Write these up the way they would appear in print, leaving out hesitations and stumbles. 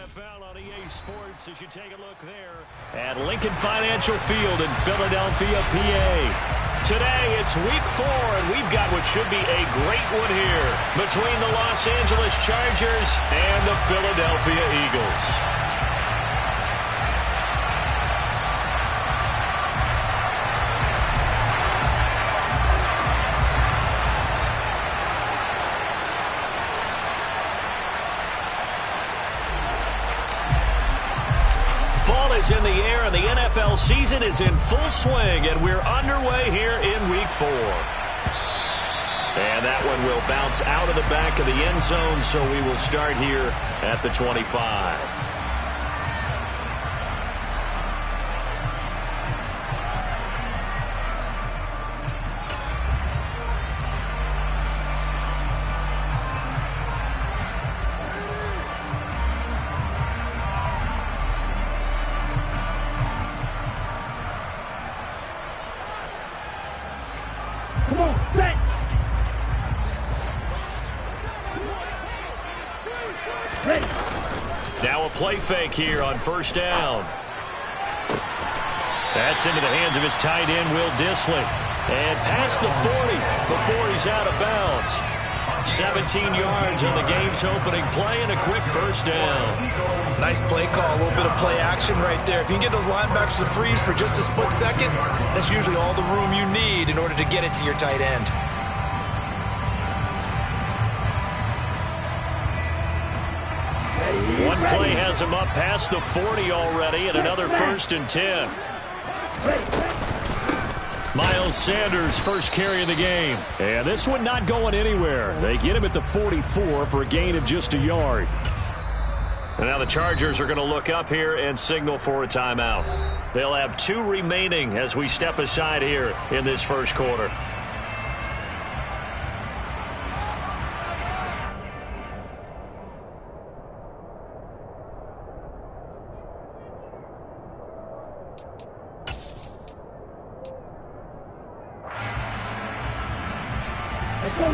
NFL on EA Sports as you take a look there at Lincoln Financial Field in Philadelphia, PA. Today, it's week 4, and we've got what should be a great one here between the Los Angeles Chargers and the Philadelphia Eagles. Fall is in the air, and the NFL season is in full swing, and we're underway here in week 4. And that one will bounce out of the back of the end zone, so we will start here at the 25. Now a play fake here on first down. That's into the hands of his tight end, Will Dissly. And past the 40 before he's out of bounds. 17 yards on the game's opening play and a quick first down. Nice play call, a little bit of play action right there. If you can get those linebackers to freeze for just a split second, that's usually all the room you need in order to get it to your tight end. One play has him up past the 40 already, and another 1st and 10. Miles Sanders first carry of the game. And this one not going anywhere. They get him at the 44 for a gain of just a yard. And now the Chargers are going to look up here and signal for a timeout. They'll have 2 remaining as we step aside here in this first quarter.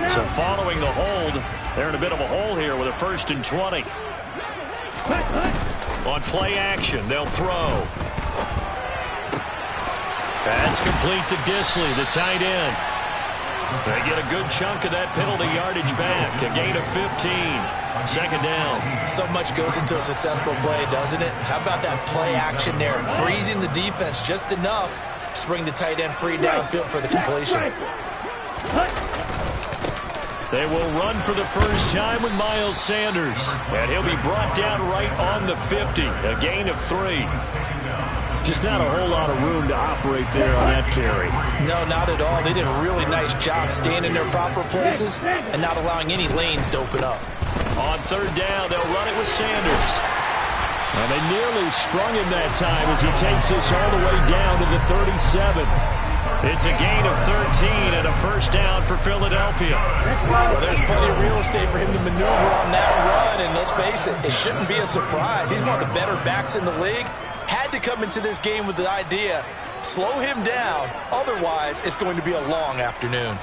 So following the hold, they're in a bit of a hole here with a 1st and 20. On play action, they'll throw. That's complete to Dissly, the tight end. They get a good chunk of that penalty yardage back. A gain of 15. 2nd down. So much goes into a successful play, doesn't it? How about that play action there? Freezing the defense just enough to bring the tight end free downfield for the completion. They will run for the first time with Miles Sanders. And he'll be brought down right on the 50. A gain of 3. Just not a whole lot of room to operate there on that carry. No, not at all. They did a really nice job staying in their proper places and not allowing any lanes to open up. On 3rd down, they'll run it with Sanders. And they nearly sprung him that time as he takes this all the way down to the 37. It's a gain of 13 and a 1st down for Philadelphia. Well, there's plenty of real estate for him to maneuver on that run, and let's face it, it shouldn't be a surprise. He's one of the better backs in the league. Had to come into this game with the idea, slow him down, otherwise it's going to be a long afternoon.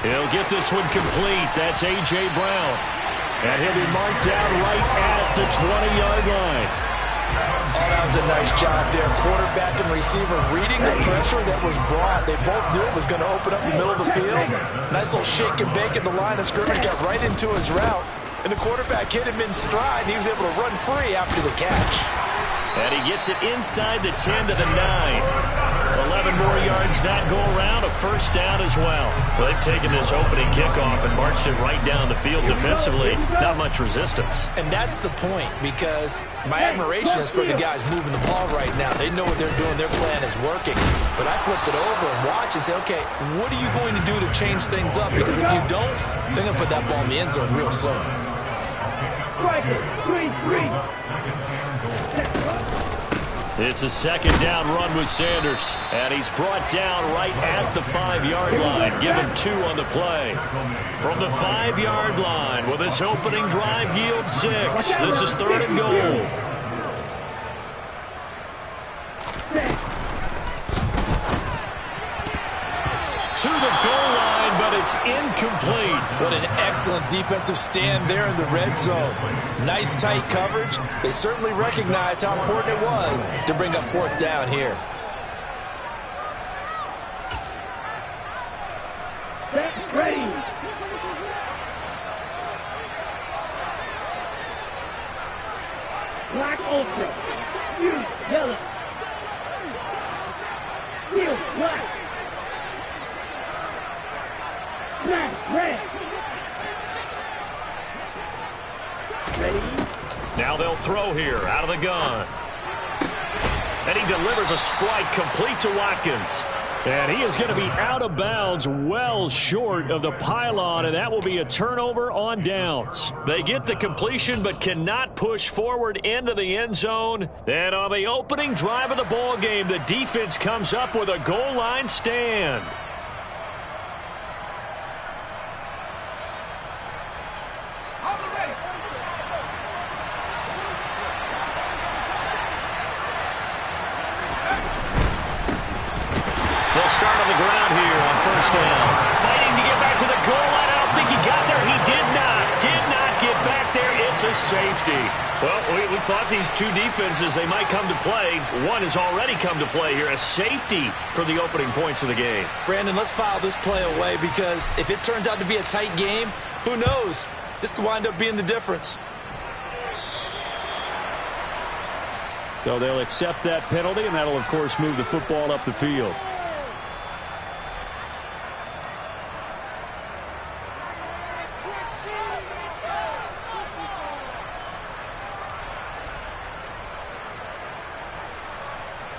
He'll get this one complete. That's A.J. Brown. And he'll be marked down right at the 20-yard line. Oh, that was a nice job there. Quarterback and receiver reading the pressure that was brought. They both knew it was going to open up the middle of the field. Nice little shake and bake at the line of scrimmage. Got right into his route. And the quarterback hit him in stride, and he was able to run free after the catch. And he gets it inside the 10 to the 9. 11 more yards that go around, a 1st down as well. Well, they've taken this opening kickoff and marched it right down the field defensively. Not much resistance. And that's the point, because my admiration is for the guys moving the ball right now. They know what they're doing. Their plan is working. But I flip it over and watch and say, okay, what are you going to do to change things up? Because if you don't, they're going to put that ball in the end zone real soon. It's a 2nd down run with Sanders. And he's brought down right at the 5-yard line. Given 2 on the play. From the 5-yard line, will this opening drive yield 6? This is 3rd and goal. To the goal line, but it's It's incomplete. What an excellent defensive stand there in the red zone. Nice tight coverage. They certainly recognized how important it was to bring up fourth down here. Set, ready. Black ultra. Use yellow. Steel black. Smash red. Ready. Now they'll throw here out of the gun. And he delivers a strike complete to Watkins. And he is going to be out of bounds well short of the pylon, and that will be a turnover on downs. They get the completion but cannot push forward into the end zone. Then on the opening drive of the ball game, the defense comes up with a goal line stand. They'll start on the ground here on first down. Fighting to get back to the goal line. I don't think he got there. He did not get back there. It's a safety. Well, we thought these two defenses, they might come to play. One has already come to play here. A safety for the opening points of the game. Brandon, let's file this play away because if it turns out to be a tight game, who knows? This could wind up being the difference. So they'll accept that penalty, and that'll, of course, move the football up the field.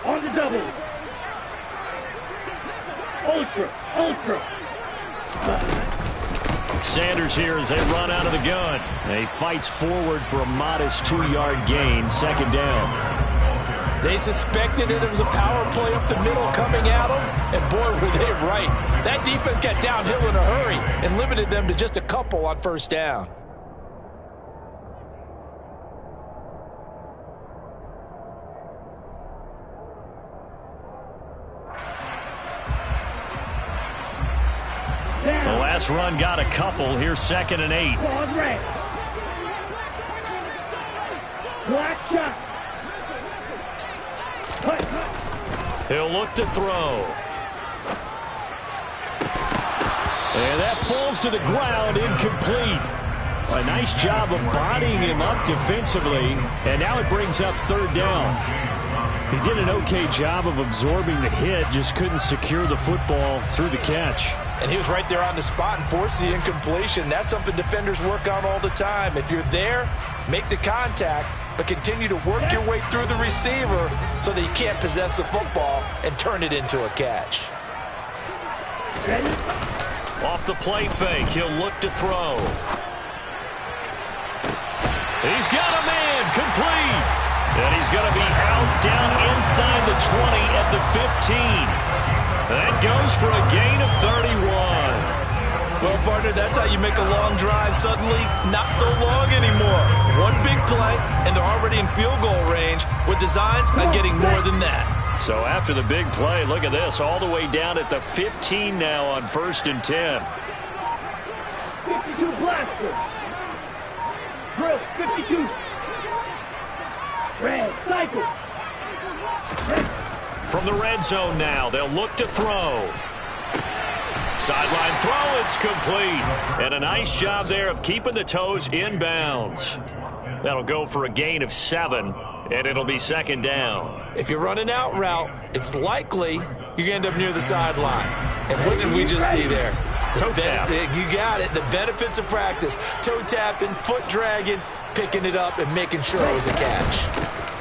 On the double. Ultra. Sanders here as they run out of the gun. He fights forward for a modest 2-yard gain, second down. They suspected it was a power play up the middle coming at them, and boy, were they right. That defense got downhill in a hurry and limited them to just a couple on first down. The last run got a couple. Here's second and 8. Quad red. Black shot. He'll look to throw. And that falls to the ground, incomplete. A nice job of bodying him up defensively, and now it brings up third down. He did an okay job of absorbing the hit, just couldn't secure the football through the catch. And he was right there on the spot and forced the incompletion. That's something defenders work on all the time. If you're there, make the contact, but continue to work your way through the receiver so that you can't possess the football and turn it into a catch. Off the play fake, he'll look to throw. He's got a man, complete. And he's going to be out down inside the 20 at the 15. That goes for a gain of 31. Well, partner, that's how you make a long drive suddenly not so long anymore. One big play, and they're already in field goal range with designs on getting more than that. So after the big play, look at this, all the way down at the 15 now on first and 10. 52 blaster. Drill, 52. Red, cycle. From the red zone now, they'll look to throw. Sideline throw, it's complete. And a nice job there of keeping the toes in bounds. That'll go for a gain of 7, and it'll be second down. If you're running out route, it's likely you're going to end up near the sideline. And what did we just see there? Toe tap. You got it. The benefits of practice. Toe tapping, foot dragging, picking it up, and making sure it was a catch.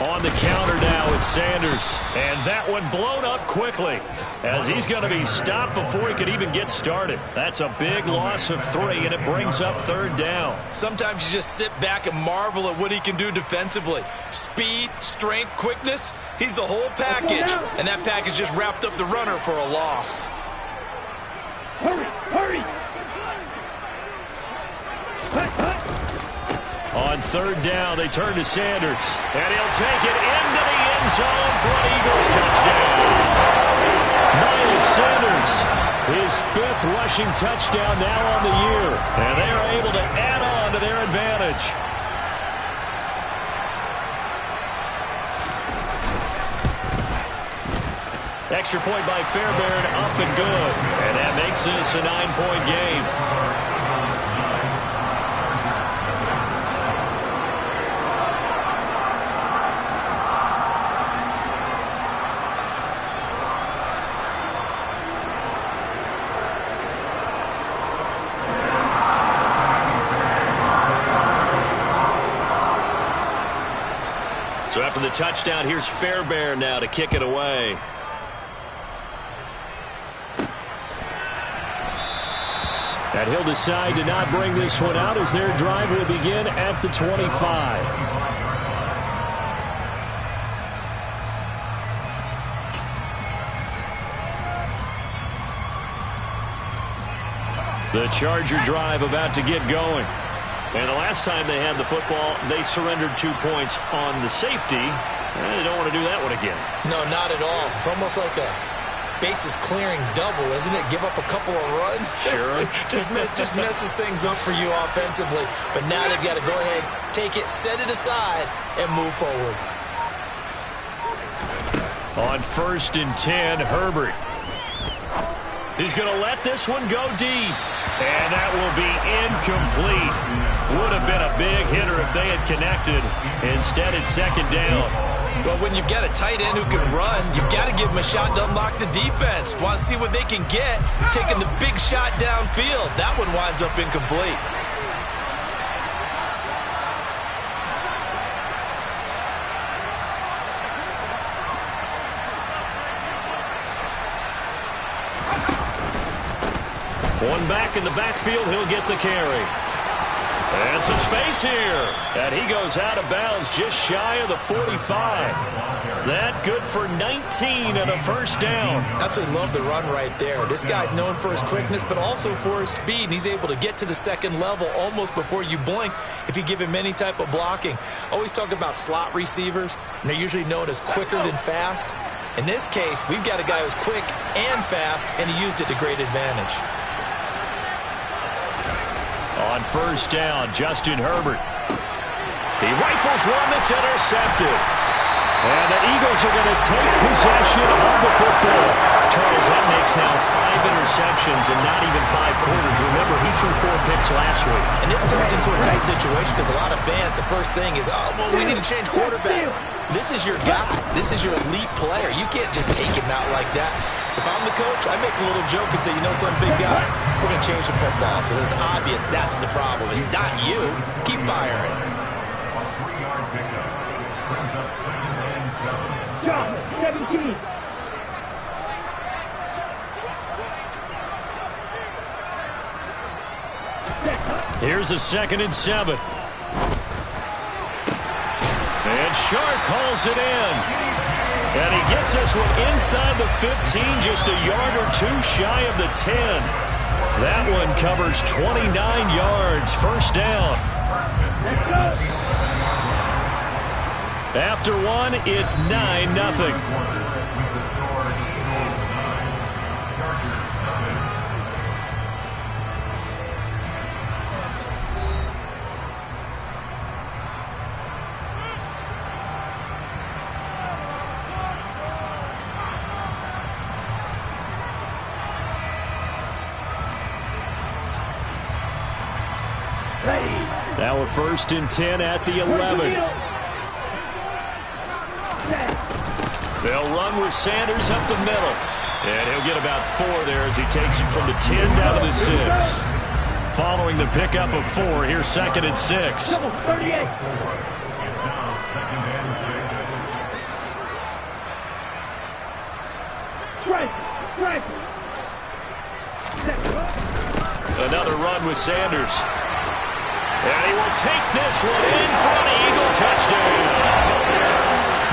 On the counter now, it's Sanders. And that one blown up quickly as he's going to be stopped before he could even get started. That's a big loss of 3, and it brings up third down. Sometimes you just sit back and marvel at what he can do defensively. Speed, strength, quickness, he's the whole package. And that package just wrapped up the runner for a loss. Hurry. On third down, they turn to Sanders. And he'll take it into the end zone for an Eagles touchdown. Miles Sanders, his 5th rushing touchdown now on the year. And they are able to add on to their advantage. Extra point by Fairbairn, up and good. And that makes this a 9-point game. So after the touchdown, here's Fairbairn now to kick it away. And he'll decide to not bring this one out as their drive will begin at the 25. The Charger drive about to get going. And the last time they had the football, they surrendered 2 points on the safety. And they don't want to do that one again. No, not at all. It's almost like a bases clearing double, isn't it? Give up a couple of runs. Sure. just messes things up for you offensively. But now they've got to go ahead, take it, set it aside, and move forward. On 1st and 10, Herbert. He's going to let this one go deep. And that will be incomplete. Would have been a big hitter if they had connected. Instead, it's 2nd down. But when you've got a tight end who can run, you've got to give him a shot to unlock the defense. Want to see what they can get, taking the big shot downfield. That one winds up incomplete. One back in the backfield, he'll get the carry. And some space here. And he goes out of bounds just shy of the 45. That good for 19 and a 1st down. Absolutely love the run right there. This guy's known for his quickness, but also for his speed. And he's able to get to the 2nd level almost before you blink if you give him any type of blocking. Always talk about slot receivers, and they're usually known as quicker than fast. In this case, we've got a guy who's quick and fast, and he used it to great advantage. On 1st down, Justin Herbert. He rifles one that's intercepted. And the Eagles are going to take possession of the football. Charles, that makes now 5 interceptions in not even 5 quarters. Remember, he threw 4 picks last week. And this turns into a tight situation because a lot of fans, the first thing is, oh, well, we need to change quarterbacks. This is your guy. This is your elite player. You can't just take him out like that. If I'm the coach, I make a little joke and say, you know, some big guy, we're going to change the football. So it's obvious that's the problem. It's not you. Keep firing. Shot, 17. Here's a 2nd and 7. And Shark calls it in. And he gets this one inside the 15, just a yard or 2 shy of the 10. That one covers 29 yards, 1st down. After one, it's 9-0. Now a 1st and 10 at the 11. They'll run with Sanders up the middle. And he'll get about 4 there as he takes it from the 10 down to the 6. Following the pickup of 4, here's 2nd and 6. 38. Another run with Sanders. And he will take this one in for an Eagle touchdown.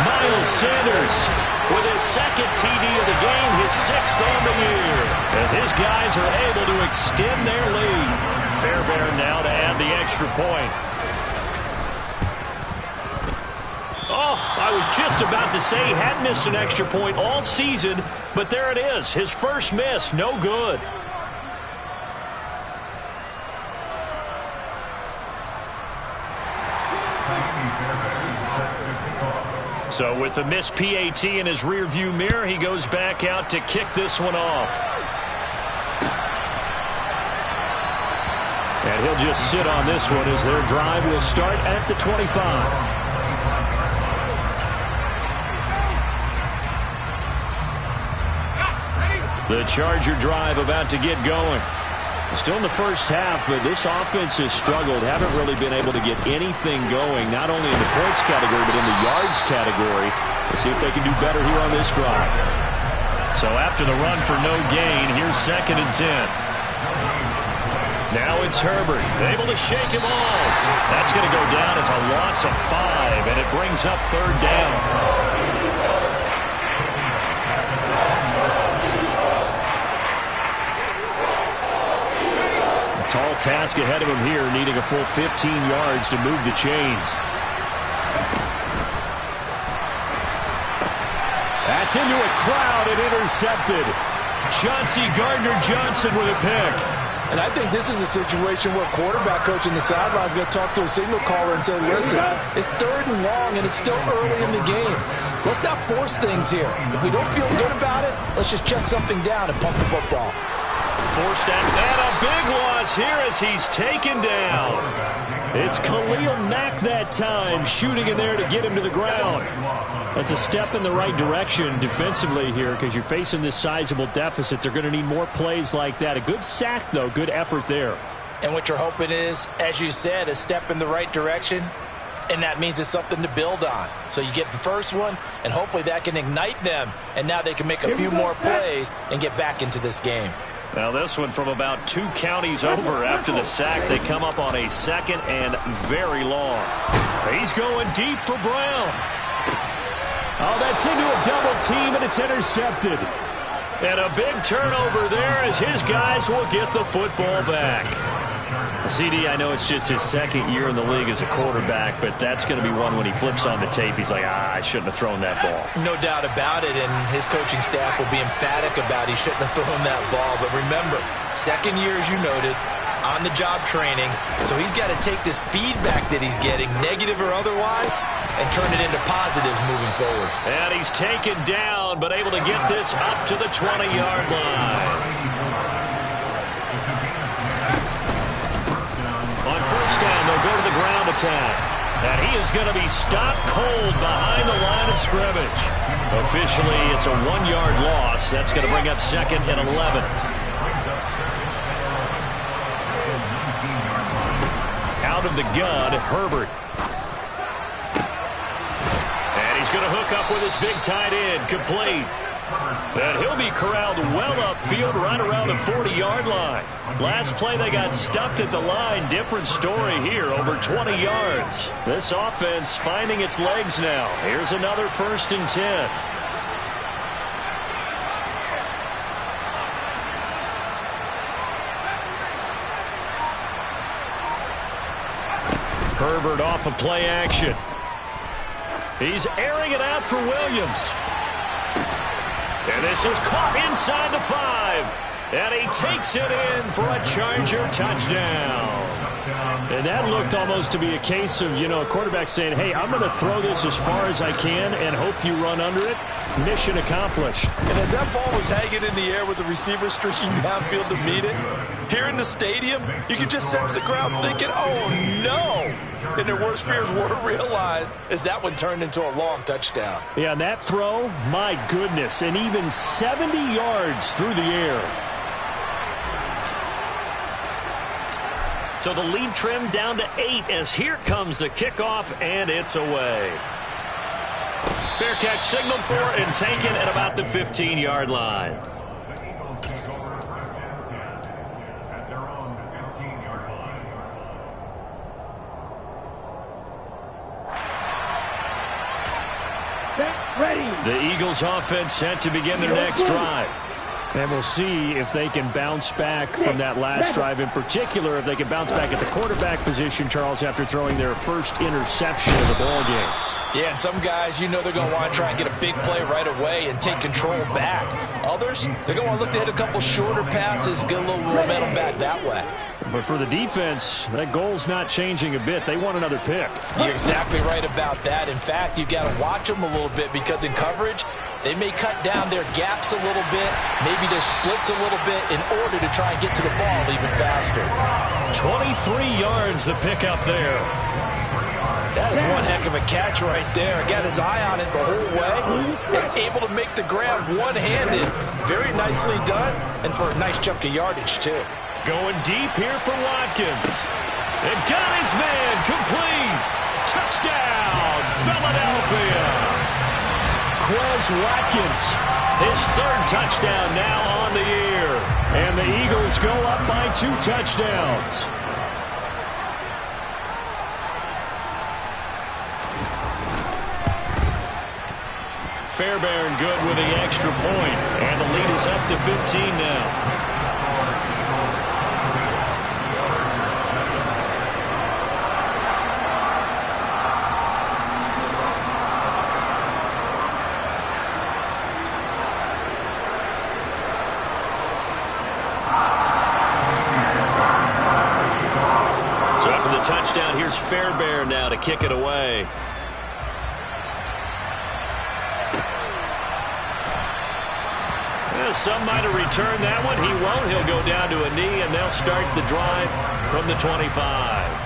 Miles Sanders with his 2nd TD of the game, his 6th on the year, as his guys are able to extend their lead. Fairbairn now to add the extra point. Oh, a I was just about to say he hadn't missed an extra point all season, but there it is. His first miss, no good. So with the missed PAT in his rearview mirror, he goes back out to kick this one off. And he'll just sit on this one as their drive will start at the 25. The Charger drive about to get going. Still in the first half, but this offense has struggled. Haven't really been able to get anything going, not only in the points category, but in the yards category. Let's see if they can do better here on this drive. So after the run for no gain, here's 2nd and 10. Now it's Herbert, able to shake him off. That's going to go down as a loss of 5, and it brings up 3rd down. Tall task ahead of him here, needing a full 15 yards to move the chains. That's into a crowd and intercepted. Chauncey Gardner-Johnson with a pick. And I think this is a situation where quarterback coach in the sideline is going to talk to a signal caller and say, listen, it's 3rd and long and it's still early in the game. Let's not force things here. If we don't feel good about it, let's just check something down and pump the football. Forced out, and a big loss here as he's taken down. It's Khalil Mack that time, shooting in there to get him to the ground. That's a step in the right direction defensively here because you're facing this sizable deficit. They're going to need more plays like that. A good sack, though. Good effort there. And what you're hoping is, as you said, a step in the right direction, and that means it's something to build on. So you get the first one, and hopefully that can ignite them, and now they can make a few more plays and get back into this game. Now this one from about 2 counties over after the sack. They come up on a 2nd and very long. He's going deep for Brown. Oh, that's into a double team, and it's intercepted. And a big turnover there as his guys will get the football back. CD, I know it's just his 2nd year in the league as a quarterback, but that's going to be one when he flips on the tape. He's like, I shouldn't have thrown that ball. No doubt about it, and his coaching staff will be emphatic about he shouldn't have thrown that ball. But remember, 2nd year, as you noted, on-the-job training, so he's got to take this feedback that he's getting, negative or otherwise, and turn it into positives moving forward. And he's taken down, but able to get this up to the 20-yard line. On 1st down, they'll go to the ground attack. And he is going to be stopped cold behind the line of scrimmage. Officially, it's a 1-yard loss. That's going to bring up 2nd and 11. Out of the gun, Herbert. And he's going to hook up with his big tight end, complete. And he'll be corralled well upfield right around the 40-yard line. Last play, they got stuffed at the line. Different story here, over 20 yards. This offense finding its legs now. Here's another 1st and 10. Herbert off of play action. He's airing it out for Williams. And this is caught inside the 5. And he takes it in for a Charger touchdown. And that looked almost to be a case of, a quarterback saying, hey, I'm going to throw this as far as I can and hope you run under it. Mission accomplished. And as that ball was hanging in the air with the receiver streaking downfield to meet it, here in the stadium, you can just sense the crowd thinking, oh, no. And their worst fears were realized as that one turned into a long touchdown. Yeah, and that throw, my goodness, and even 70 yards through the air. So the lead trimmed down to 8 as here comes the kickoff, and it's away. Fair catch signaled for and taken at about the 15-yard line. The Eagles offense set to begin their next drive. And we'll see if they can bounce back from that last drive, in particular if they can bounce back at the quarterback position, Charles, after throwing their first interception of the ball game. Yeah, and some guys, you know they're going to want to try and get a big play right away and take control back. Others, they're going to want to look to hit a couple shorter passes, get a little momentum back that way. But for the defense, that goal's not changing a bit. They want another pick. You're exactly right about that. In fact, you've got to watch them a little bit because in coverage, they may cut down their gaps a little bit, maybe their splits a little bit in order to try and get to the ball even faster. 23 yards the pick up there. That is one heck of a catch right there. Got his eye on it the whole way and able to make the grab one-handed. Very nicely done, and for a nice chunk of yardage, too. Going deep here for Watkins. And got his man complete. Touchdown, Philadelphia. Quez Watkins, his third touchdown now on the year. And the Eagles go up by 2 touchdowns. Fairbairn good with the extra point. And the lead is up to 15 now. Touchdown. Here's Fairbairn now to kick it away. Well, some might have returned that one. He won't. He'll go down to a knee, and they'll start the drive from the 25.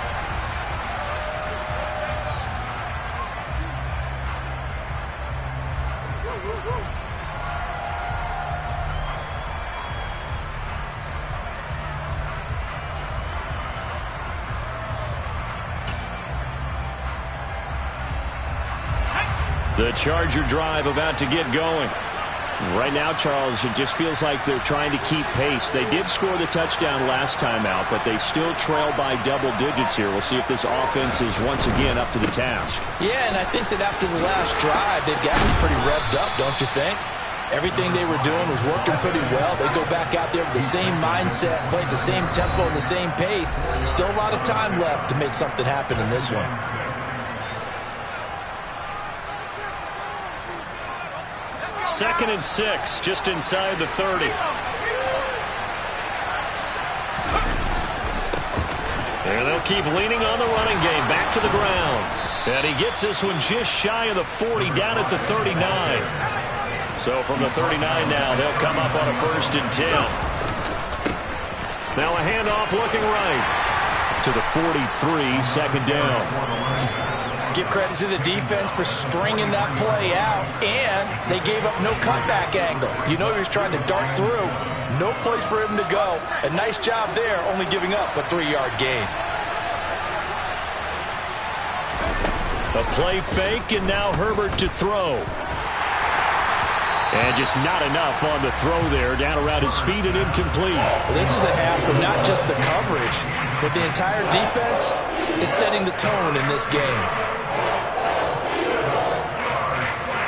The Charger drive about to get going. Right now, Charles, it just feels like they're trying to keep pace. They did score the touchdown last time out, but they still trail by double digits here. We'll see if this offense is once again up to the task. Yeah, and I think that after the last drive, they've gotten pretty revved up, don't you think? Everything they were doing was working pretty well. They go back out there with the same mindset, playing the same tempo and the same pace. Still a lot of time left to make something happen in this one. Second and 6, just inside the 30. And they'll keep leaning on the running game. Back to the ground. And he gets this one just shy of the 40, down at the 39. So from the 39 now, they'll come up on a 1st and 10. Now a handoff looking right to the 43, second down. Give credit to the defense for stringing that play out, and they gave up no cutback angle. You know he was trying to dart through. No place for him to go. A nice job there, only giving up a 3-yard gain. A play fake, and now Herbert to throw. And just not enough on the throw there. Down around his feet and incomplete. Well, this is a half of not just the coverage, but the entire defense is setting the tone in this game.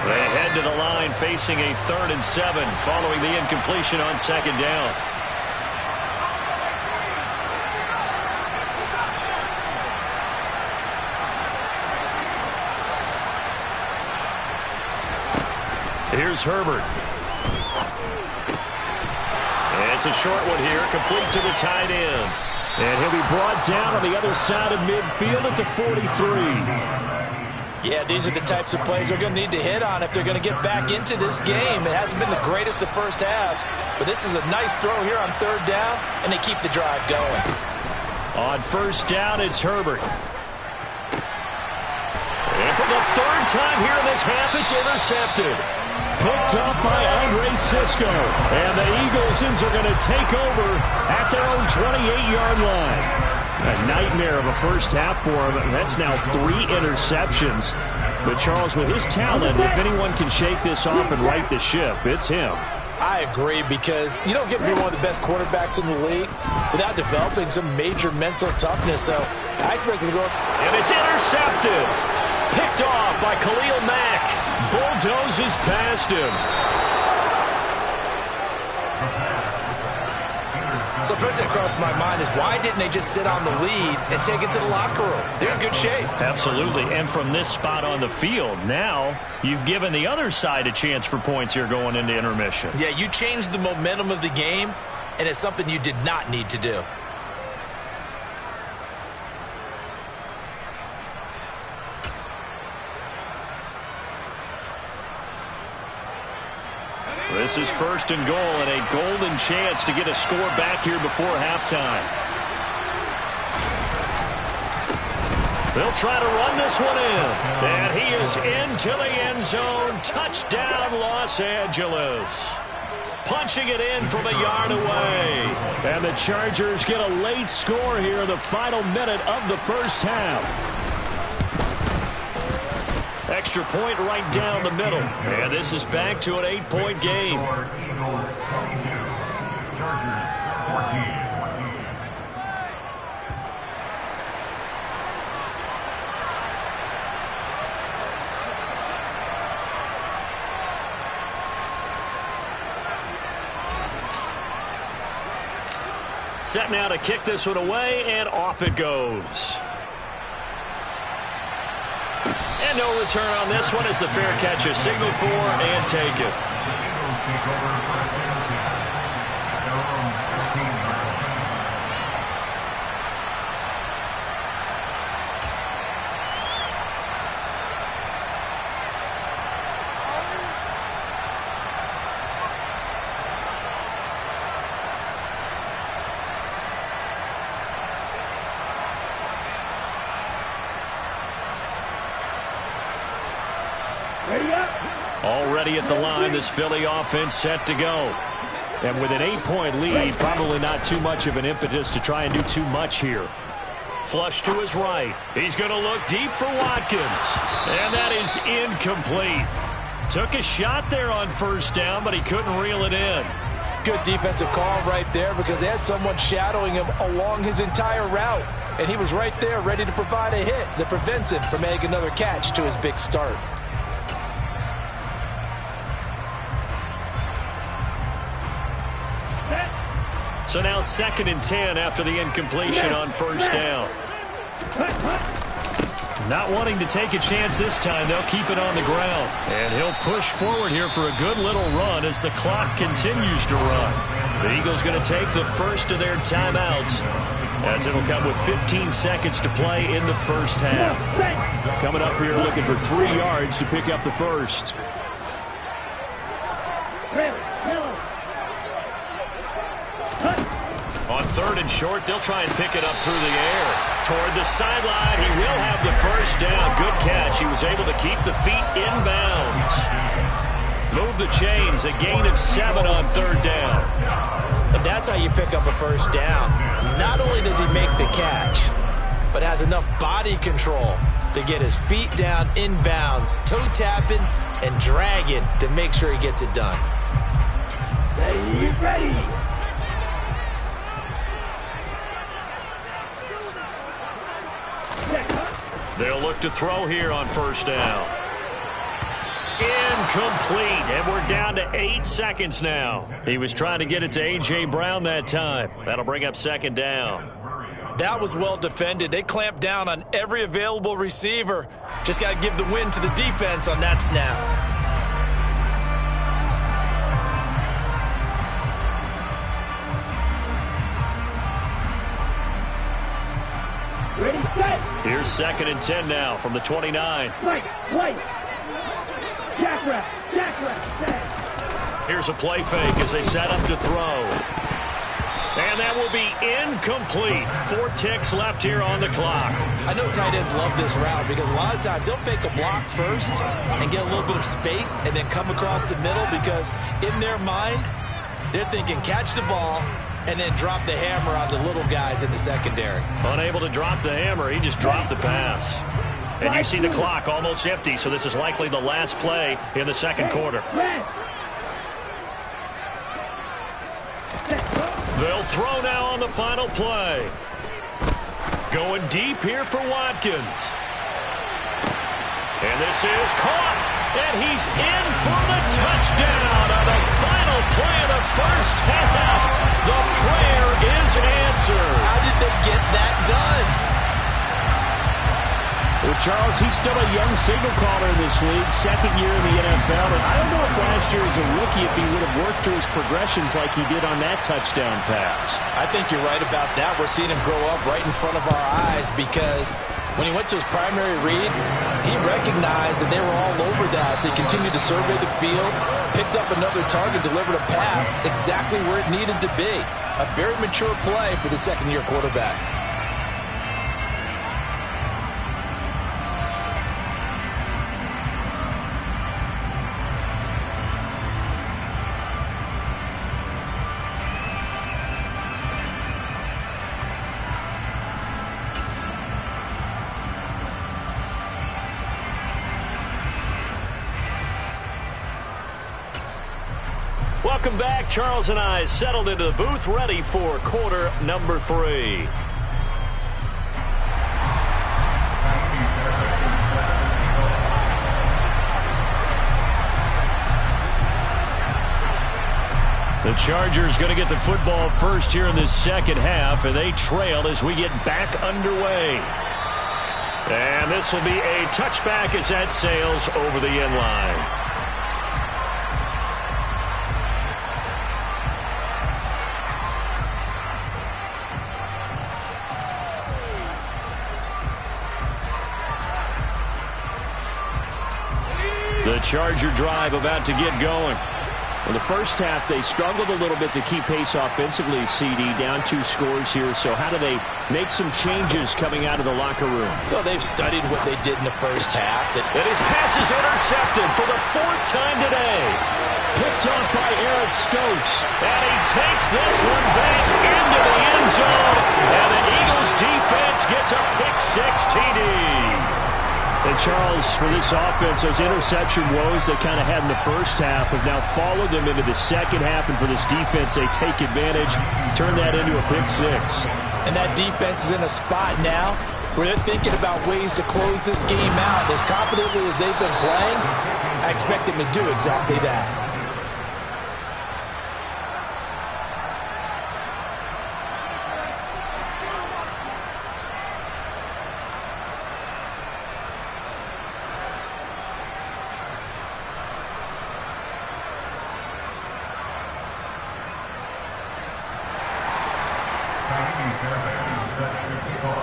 They head to the line facing a 3rd and 7 following the incompletion on 2nd down. Here's Herbert. And it's a short one here, complete to the tight end. And he'll be brought down on the other side of midfield at the 43. Yeah, these are the types of plays they're going to need to hit on if they're going to get back into this game. It hasn't been the greatest of first halves, but this is a nice throw here on 3rd down, and they keep the drive going. On 1st down, it's Herbert. And for the 3rd time here in this half, it's intercepted. Picked up by Andre Sisco. And the Eagles are going to take over at their own 28-yard line. A nightmare of a first half for him. That's now 3 interceptions. But Charles, with his talent, if anyone can shake this off and right the ship, it's him. I agree, because you don't get to be one of the best quarterbacks in the league without developing some major mental toughness. So I expect him to go. And it's intercepted. Picked off by Khalil Mack. Bulldozes past him. So first thing that crossed my mind is why didn't they just sit on the lead and take it to the locker room? They're in good shape. Absolutely. And from this spot on the field, now you've given the other side a chance for points here going into intermission. Yeah, you changed the momentum of the game, and it's something you did not need to do. This is 1st and goal and a golden chance to get a score back here before halftime. They'll try to run this one in. And he is into the end zone. Touchdown, Los Angeles. Punching it in from a yard away. And the Chargers get a late score here in the final minute of the first half. Extra point right down the middle. And this is back to an 8-point game. Eagles 22, Chargers 14. Set now to kick this one away, and off it goes. And no return on this one as the fair catch is signaled for and taken. Already at the line, this Philly offense set to go. And with an 8-point lead, probably not too much of an impetus to try and do too much here. Flush to his right. He's going to look deep for Watkins. And that is incomplete. Took a shot there on 1st down, but he couldn't reel it in. Good defensive call right there because they had someone shadowing him along his entire route. And he was right there ready to provide a hit that prevents him from making another catch to his big start. So now 2nd and 10 after the incompletion on 1st down. Not wanting to take a chance this time, they'll keep it on the ground. And he'll push forward here for a good little run as the clock continues to run. The Eagles going to take the first of their timeouts as it'll come with 15 seconds to play in the first half. Coming up here looking for 3 yards to pick up the first. On 3rd and short, they'll try and pick it up through the air. Toward the sideline, he will have the first down. Good catch. He was able to keep the feet in bounds. Move the chains, a gain of 7 on 3rd down. And that's how you pick up a first down. Not only does he make the catch, but has enough body control to get his feet down in bounds, toe tapping and dragging to make sure he gets it done. Ready. They'll look to throw here on 1st down. Incomplete, and we're down to 8 seconds now. He was trying to get it to A.J. Brown that time. That'll bring up 2nd down. That was well defended. They clamped down on every available receiver. Just got to give the win to the defense on that snap. Ready, set. Here's 2nd and 10 now from the 29. Right. Jackrabbit. Here's a play fake as they set up to throw. And that will be incomplete. 4 ticks left here on the clock. I know tight ends love this route because a lot of times they'll fake a block first and get a little bit of space and then come across the middle because in their mind, they're thinking catch the ball and then drop the hammer on the little guys in the secondary. Unable to drop the hammer, he just dropped the pass. And you see the clock almost empty, so this is likely the last play in the 2nd quarter. They'll throw now on the final play. Going deep here for Watkins. And this is caught. And he's in for the touchdown on the final final play of the first half. The prayer is answered. How did they get that done? Well, Charles, he's still a young signal caller in this league, second year in the NFL, and I don't know if last year as a rookie if he would have worked through his progressions like he did on that touchdown pass. I think you're right about that. We're seeing him grow up right in front of our eyes because when he went to his primary read, he recognized that they were all over that. So he continued to survey the field, picked up another target, delivered a pass exactly where it needed to be. A very mature play for the second-year quarterback. Welcome back. Charles and I settled into the booth, ready for quarter number 3. The Chargers going to get the football first here in this second half, and they trail as we get back underway. And this will be a touchback as that sails over the end line. The Charger drive about to get going. In the first half, they struggled a little bit to keep pace offensively, CD, down 2 scores here. So how do they make some changes coming out of the locker room? Well, they've studied what they did in the first half. And his pass is intercepted for the 4th time today. Picked off by Eric Stokes. And he takes this one back into the end zone. And the Eagles defense gets a pick-6 TD. And Charles, for this offense, those interception woes they kind of had in the first half have now followed them into the second half. And for this defense, they take advantage, turn that into a pick-6. And that defense is in a spot now where they're thinking about ways to close this game out. As confidently as they've been playing, I expect them to do exactly that.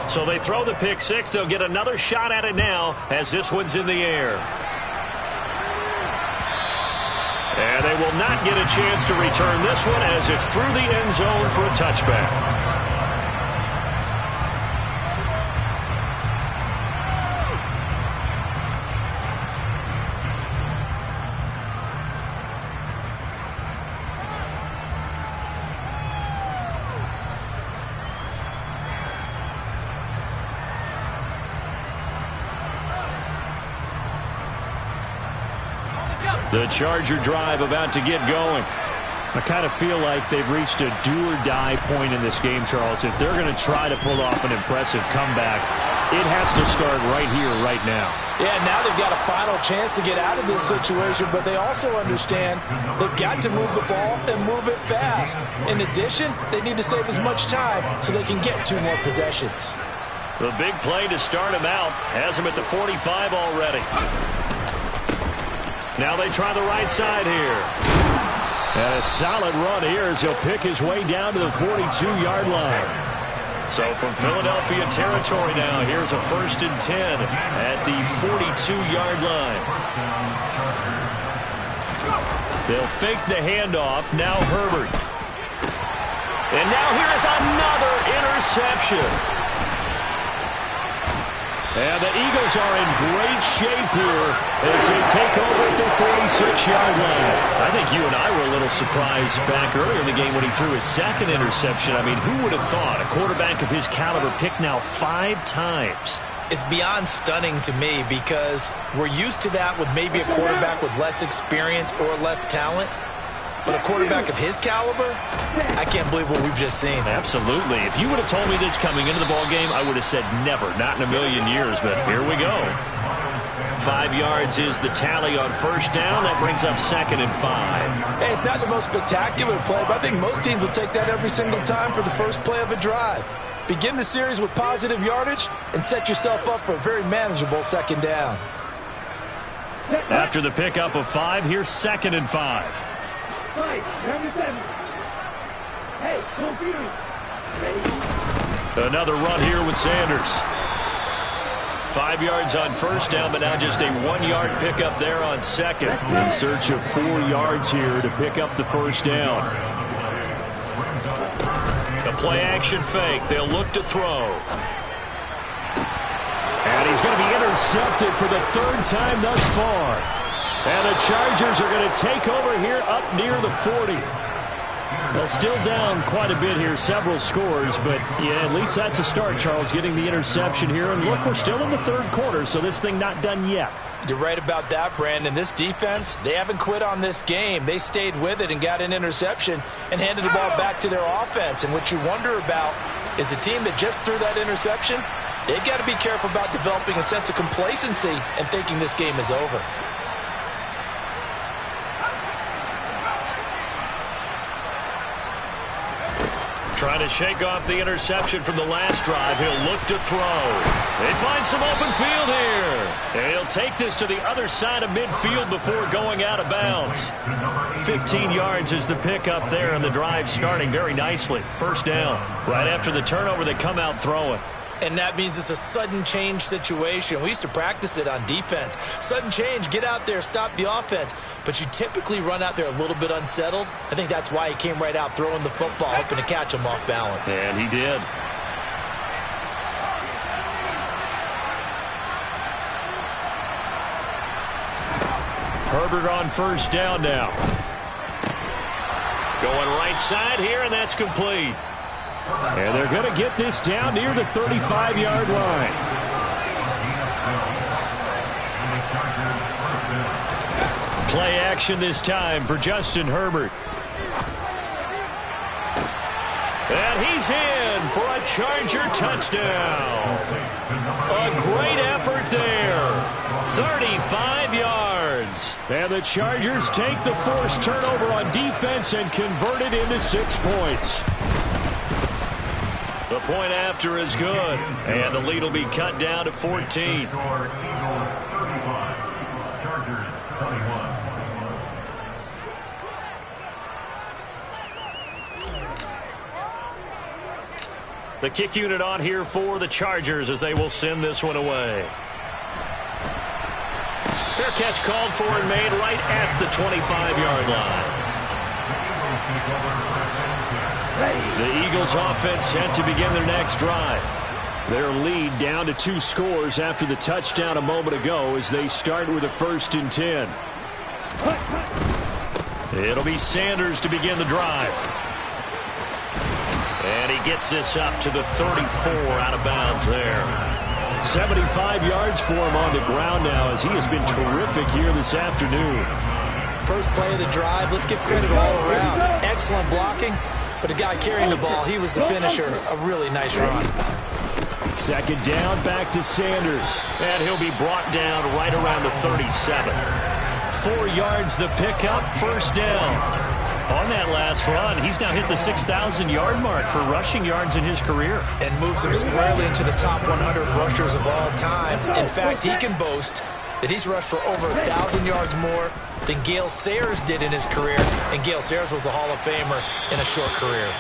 So they throw the pick-6. They'll get another shot at it now as this one's in the air. And they will not get a chance to return this one as it's through the end zone for a touchback. The Charger drive about to get going. I kind of feel like they've reached a do-or-die point in this game, Charles. If they're going to try to pull off an impressive comeback, it has to start right here, right now. Yeah, now they've got a final chance to get out of this situation, but they also understand they've got to move the ball and move it fast. In addition, they need to save as much time so they can get 2 more possessions. The big play to start him out has him at the 45 already. Now they try the right side here. And a solid run here as he'll pick his way down to the 42-yard line. So from Philadelphia territory now, here's a 1st and 10 at the 42-yard line. They'll fake the handoff. Now Herbert. And now here is another interception. And the Eagles are in great shape here as they take over at their 46-yard line. I think you and I were a little surprised back earlier in the game when he threw his 2nd interception. I mean, who would have thought a quarterback of his caliber picked now 5 times? It's beyond stunning to me because we're used to that with maybe a quarterback with less experience or less talent. But a quarterback of his caliber, I can't believe what we've just seen. Absolutely. If you would have told me this coming into the ballgame, I would have said never, not in a million years, but here we go. 5 yards is the tally on first down. That brings up 2nd and 5. Hey, it's not the most spectacular play, but I think most teams will take that every single time for the first play of a drive. Begin the series with positive yardage and set yourself up for a very manageable 2nd down. After the pickup of 5, here's 2nd and 5. Hey, Another run here with Sanders. 5 yards on first down, but now just a 1-yard pickup there on 2nd. In search of 4 yards here to pick up the first down. The play action fake. They'll look to throw. And he's going to be intercepted for the 3rd time thus far. And the Chargers are going to take over here up near the 40. Well, still down quite a bit here, several scores, but yeah, at least that's a start, Charles, getting the interception here. And look, we're still in the 3rd quarter, so this thing not done yet. You're right about that, Brandon. This defense, they haven't quit on this game. They stayed with it and got an interception and handed the ball back to their offense. And what you wonder about is the team that just threw that interception, they've got to be careful about developing a sense of complacency and thinking this game is over. Trying to shake off the interception from the last drive. He'll look to throw. They find some open field here. And he'll take this to the other side of midfield before going out of bounds. 15 yards is the pickup there, and the drive starting very nicely. First down. Right after the turnover, they come out throwing. And that means it's a sudden change situation. We used to practice it on defense. Sudden change, get out there, stop the offense. But you typically run out there a little bit unsettled. I think that's why he came right out throwing the football, hoping to catch him off balance. And he did. Herbert on first down now. Going right side here, and that's complete. And they're going to get this down near the 35-yard line. Play action this time for Justin Herbert. And he's in for a Charger touchdown. A great effort there. 35 yards. And the Chargers take the forced turnover on defense and convert it into 6 points. The point after is good, and the lead will be cut down to 14. Eagles 31, Chargers 21. The kick unit on here for the Chargers as they will send this one away. Fair catch called for and made right at the 25-yard line. The Eagles offense set to begin their next drive. Their lead down to 2 scores after the touchdown a moment ago as they start with a 1st and 10. It'll be Sanders to begin the drive. And he gets this up to the 34 out of bounds there. 75 yards for him on the ground now as he has been terrific here this afternoon. First play of the drive, let's give credit all around. Excellent blocking. But the guy carrying the ball, he was the finisher. A really nice run. 2nd down, back to Sanders. And he'll be brought down right around the 37. 4 yards the pickup, first down. On that last run, he's now hit the 6,000-yard mark for rushing yards in his career. And moves him squarely into the top 100 rushers of all time. In fact, he can boast that he's rushed for over 1,000 yards more than Gale Sayers did in his career. And Gale Sayers was a Hall of Famer in a short career.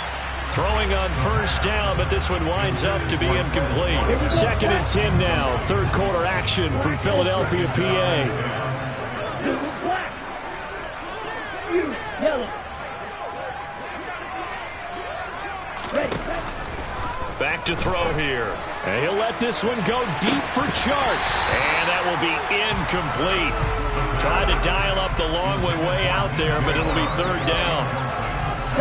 Throwing on first down, but this one winds up to be incomplete. 2nd and 10 now. 3rd quarter action from Philadelphia, PA. Black. You, yellow. Ready. Back to throw here. And he'll let this one go deep for Chark. And that will be incomplete. Tried to dial up the long way out there, but it'll be 3rd down.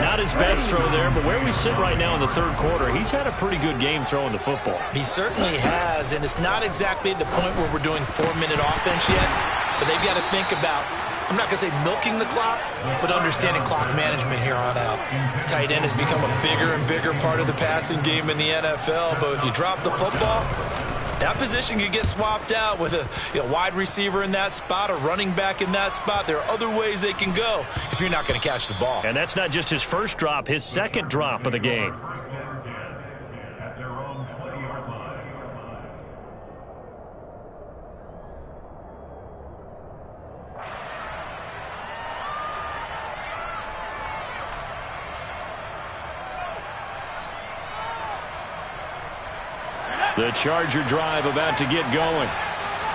Not his best throw there, but where we sit right now in the 3rd quarter, he's had a pretty good game throwing the football. He certainly has, and it's not exactly at the point where we're doing 4-minute offense yet, but they've got to think about, I'm not going to say milking the clock, but understanding clock management here on out. Tight end has become a bigger and bigger part of the passing game in the NFL, but if you drop the football, That position can get swapped out with a wide receiver in that spot, a running back in that spot. There are other ways they can go if you're not going to catch the ball. And that's not just his first drop, his second drop of the game. At their own 20-yard line. The Charger drive about to get going.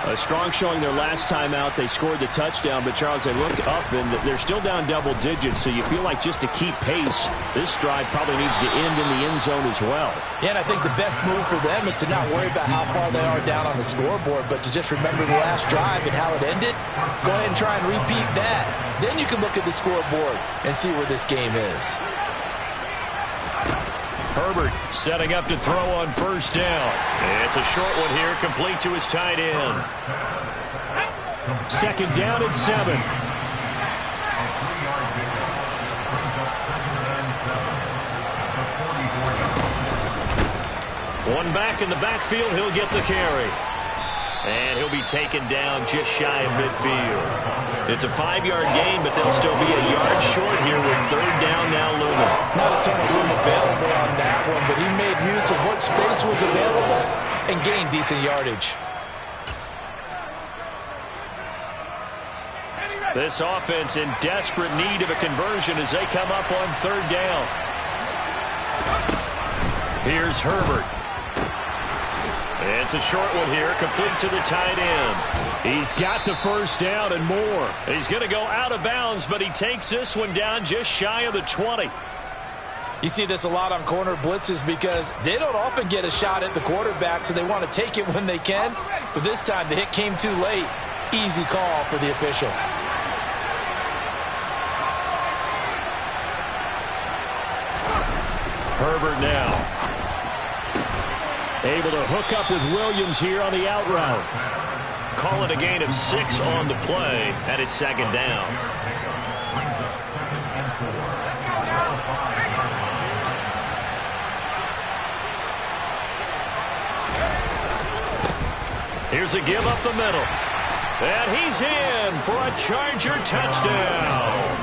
A strong showing their last time out. They scored the touchdown, but Charles, they look up and they're still down double digits, so you feel like just to keep pace, this drive probably needs to end in the end zone as well. Yeah, and I think the best move for them is to not worry about how far they are down on the scoreboard, but to just remember the last drive and how it ended. Go ahead and try and repeat that. Then you can look at the scoreboard and see where this game is. Herbert setting up to throw on first down. It's a short one here, complete to his tight end. Second down and 7. A 3-yard pickup brings up 2nd and 7 at the 44-yard line. One back in the backfield, he'll get the carry. And he'll be taken down just shy of midfield. It's a 5-yard gain, but they'll still be a yard short here with third down now looming. Not a ton of room available on that one, but he made use of what space was available and gained decent yardage. This offense in desperate need of a conversion as they come up on third down. Here's Herbert. It's a short one here, complete to the tight end. He's got the first down and more. He's going to go out of bounds, but he takes this one down just shy of the 20. You see this a lot on corner blitzes because they don't often get a shot at the quarterback, so they want to take it when they can. But this time, the hit came too late. Easy call for the official. Herbert now. Able to hook up with Williams here on the out route. Call it a gain of 6 on the play, and it's second down. Here's a give up the middle. And he's in for a Charger touchdown.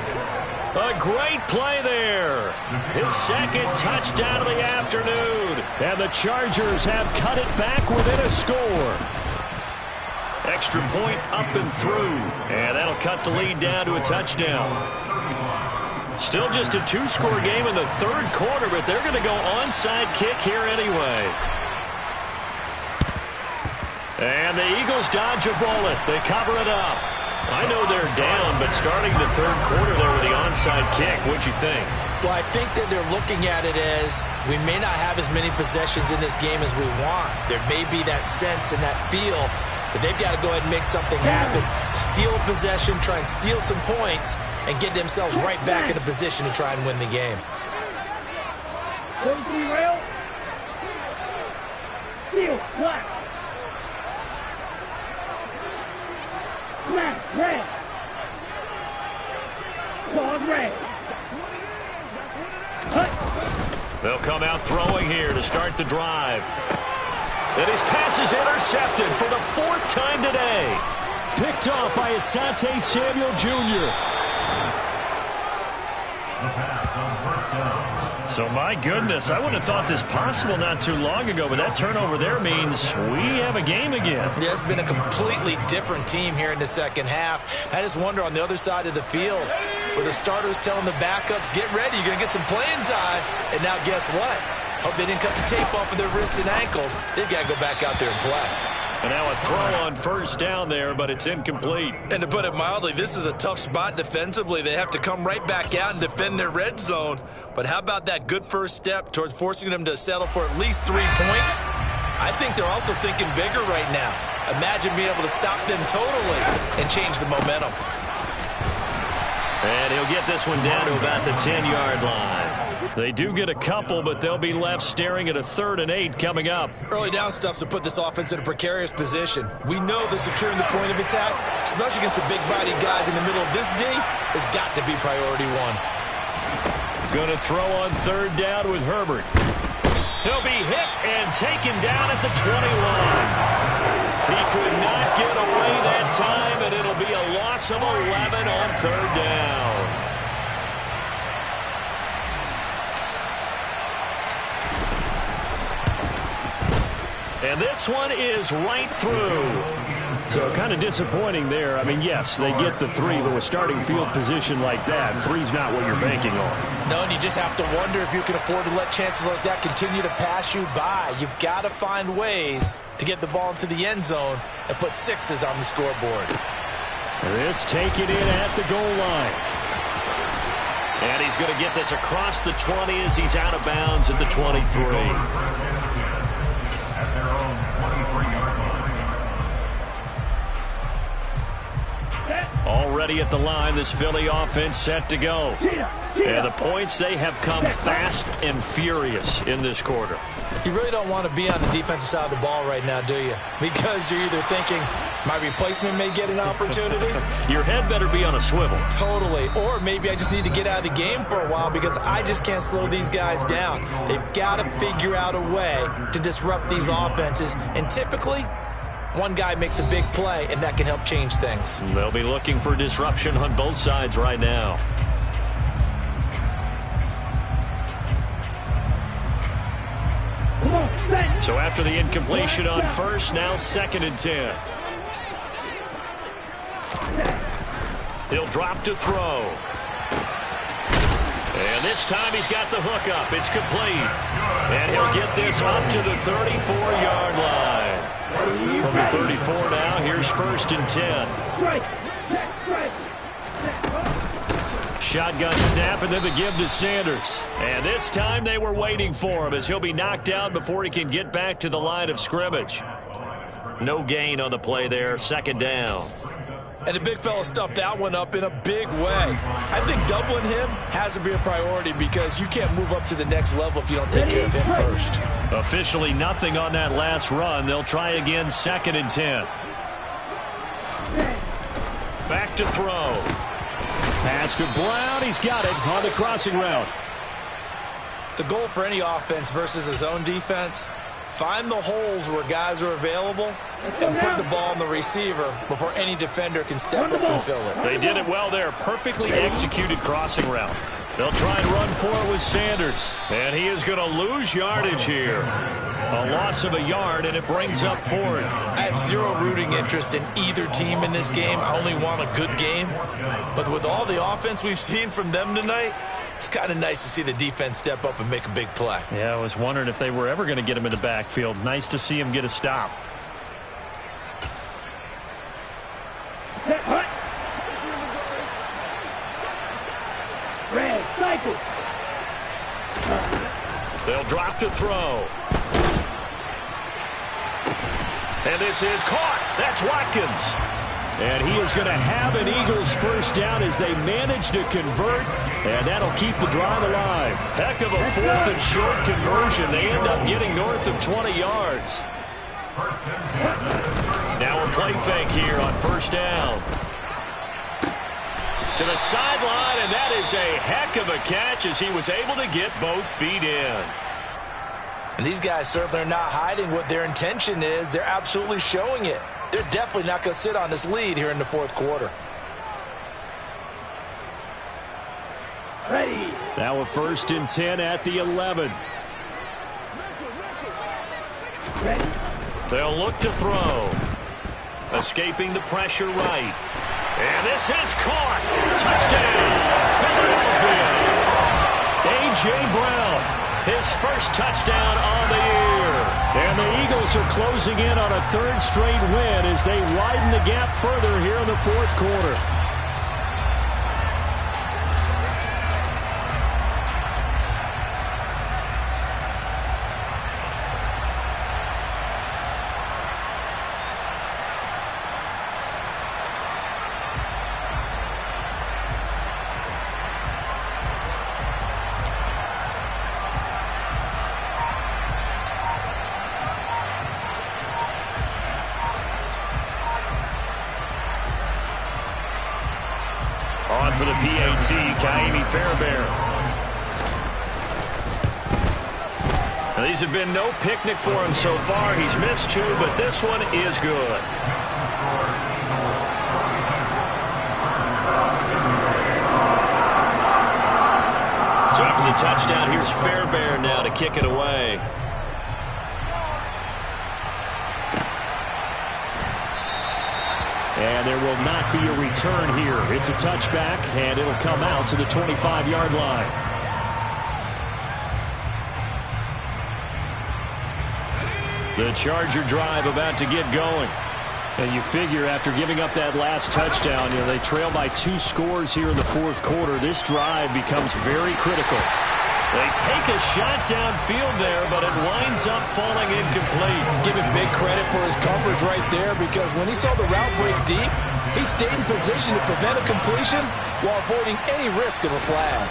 A great play there. His second touchdown of the afternoon. And the Chargers have cut it back within a score. Extra point up and through. And that'll cut the lead down to a touchdown. Still just a 2-score game in the third quarter, but they're going to go onside kick here anyway. And the Eagles dodge a bullet. They cover it up. I know they're down, but starting the third quarter there with the onside kick, what'd you think? Well, I think that they're looking at it as we may not have as many possessions in this game as we want. There may be that sense and that feel that they've got to go ahead and make something happen. Steal a possession, try and steal some points, and get themselves right back in a position to try and win the game. 43 rail. Steal, black. Smash, red. Pause, red. They'll come out throwing here to start the drive. And his pass is intercepted for the 4th time today. Picked off by Asante Samuel Jr. So, my goodness, I wouldn't have thought this possible not too long ago, but that turnover there means we have a game again. Yeah, it's been a completely different team here in the second half. I just wonder on the other side of the field, where the starters telling the backups, get ready, you're going to get some playing time. And now guess what? Hope they didn't cut the tape off of their wrists and ankles. They've got to go back out there and play. And now a throw on first down there, but it's incomplete. And to put it mildly, this is a tough spot defensively. They have to come right back out and defend their red zone. But how about that good first step towards forcing them to settle for at least 3 points? I think they're also thinking bigger right now. Imagine being able to stop them totally and change the momentum. And he'll get this one down to about the 10-yard line. They do get a couple, but they'll be left staring at a 3rd and 8 coming up. Early down stuff's to put this offense in a precarious position. We know that securing the point of attack, especially against the big-bodied guys in the middle of this D, has got to be priority 1. Going to throw on 3rd down with Herbert. He'll be hit and taken down at the 21. He could not get away that time, and it'll be a loss of 11 on 3rd down. And this one is right through. So kind of disappointing there. I mean, yes, they get the 3, but with starting field position like that, 3's not what you're banking on. No, and you just have to wonder if you can afford to let chances like that continue to pass you by. You've got to find ways to get the ball into the end zone and put 6s on the scoreboard. This taken in at the goal line. And he's going to get this across the 20 as he's out of bounds at the 23. At their own 23-yard line. Already at the line, this Philly offense set to go. And the points, they have come fast and furious in this quarter. You really don't want to be on the defensive side of the ball right now, do you? Because you're either thinking, my replacement may get an opportunity. Your head better be on a swivel. Totally. Or maybe I just need to get out of the game for a while because I just can't slow these guys down. They've got to figure out a way to disrupt these offenses. And typically, one guy makes a big play, and that can help change things. They'll be looking for disruption on both sides right now. So after the incompletion on first, now 2nd and 10. He'll drop to throw. And this time he's got the hook up. It's complete. And he'll get this up to the 34-yard line. From the 34 now, here's 1st and 10. Shotgun snap, and then the give to Sanders. And this time they were waiting for him as he'll be knocked out before he can get back to the line of scrimmage. No gain on the play there, 2nd down. And the big fella stuffed that one up in a big way. I think doubling him has to be a priority because you can't move up to the next level if you don't take care of him first. Officially nothing on that last run. They'll try again, 2nd and 10. Back to throw. Pass to Brown. He's got it on the crossing route. The goal for any offense versus his own defense, find the holes where guys are available and put the ball on the receiver before any defender can step up and fill it. They did it well there. Perfectly executed crossing route. They'll try and run for it with Sanders. And he is going to lose yardage here. A loss of a yard, and it brings up 4th. I have zero rooting interest in either team in this game. I only want a good game. But with all the offense we've seen from them tonight, it's kind of nice to see the defense step up and make a big play. Yeah, I was wondering if they were ever going to get him in the backfield. Nice to see him get a stop. They'll drop to throw. And this is caught. That's Watkins. And he is going to have an Eagles 1st down as they manage to convert. And that'll keep the drive alive. Heck of a 4th and short conversion. They end up getting north of 20 yards. Now a play fake here on 1st down. To the sideline, and that is a heck of a catch as he was able to get both feet in. And these guys certainly are not hiding what their intention is. They're absolutely showing it. They're definitely not going to sit on this lead here in the 4th quarter. Now a 1st and 10 at the 11. They'll look to throw. Escaping the pressure right. And this is caught. Touchdown, Philadelphia. A.J. Brown, his 1st touchdown on the year. And the Eagles are closing in on a 3rd straight win as they widen the gap further here in the 4th quarter. On for the PAT, Kaimi Fairbairn. These have been no picnic for him so far. He's missed 2, but this one is good. So after the touchdown, here's Fairbairn now to kick it away. And there will not be a return here. It's a touchback, and it'll come out to the 25-yard line. The Charger drive about to get going. And you figure after giving up that last touchdown, they trail by 2 scores here in the fourth quarter. This drive becomes very critical. They take a shot downfield there, but it winds up falling incomplete. Give him big credit for his coverage right there, because when he saw the route break deep, he stayed in position to prevent a completion while avoiding any risk of a flag.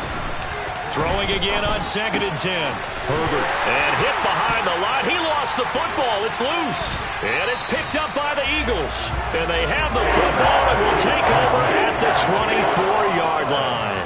Throwing again on 2nd and 10. Herbert. And hit behind the line. He lost the football. It's loose. And it's picked up by the Eagles. And they have the football and will take over at the 24-yard line.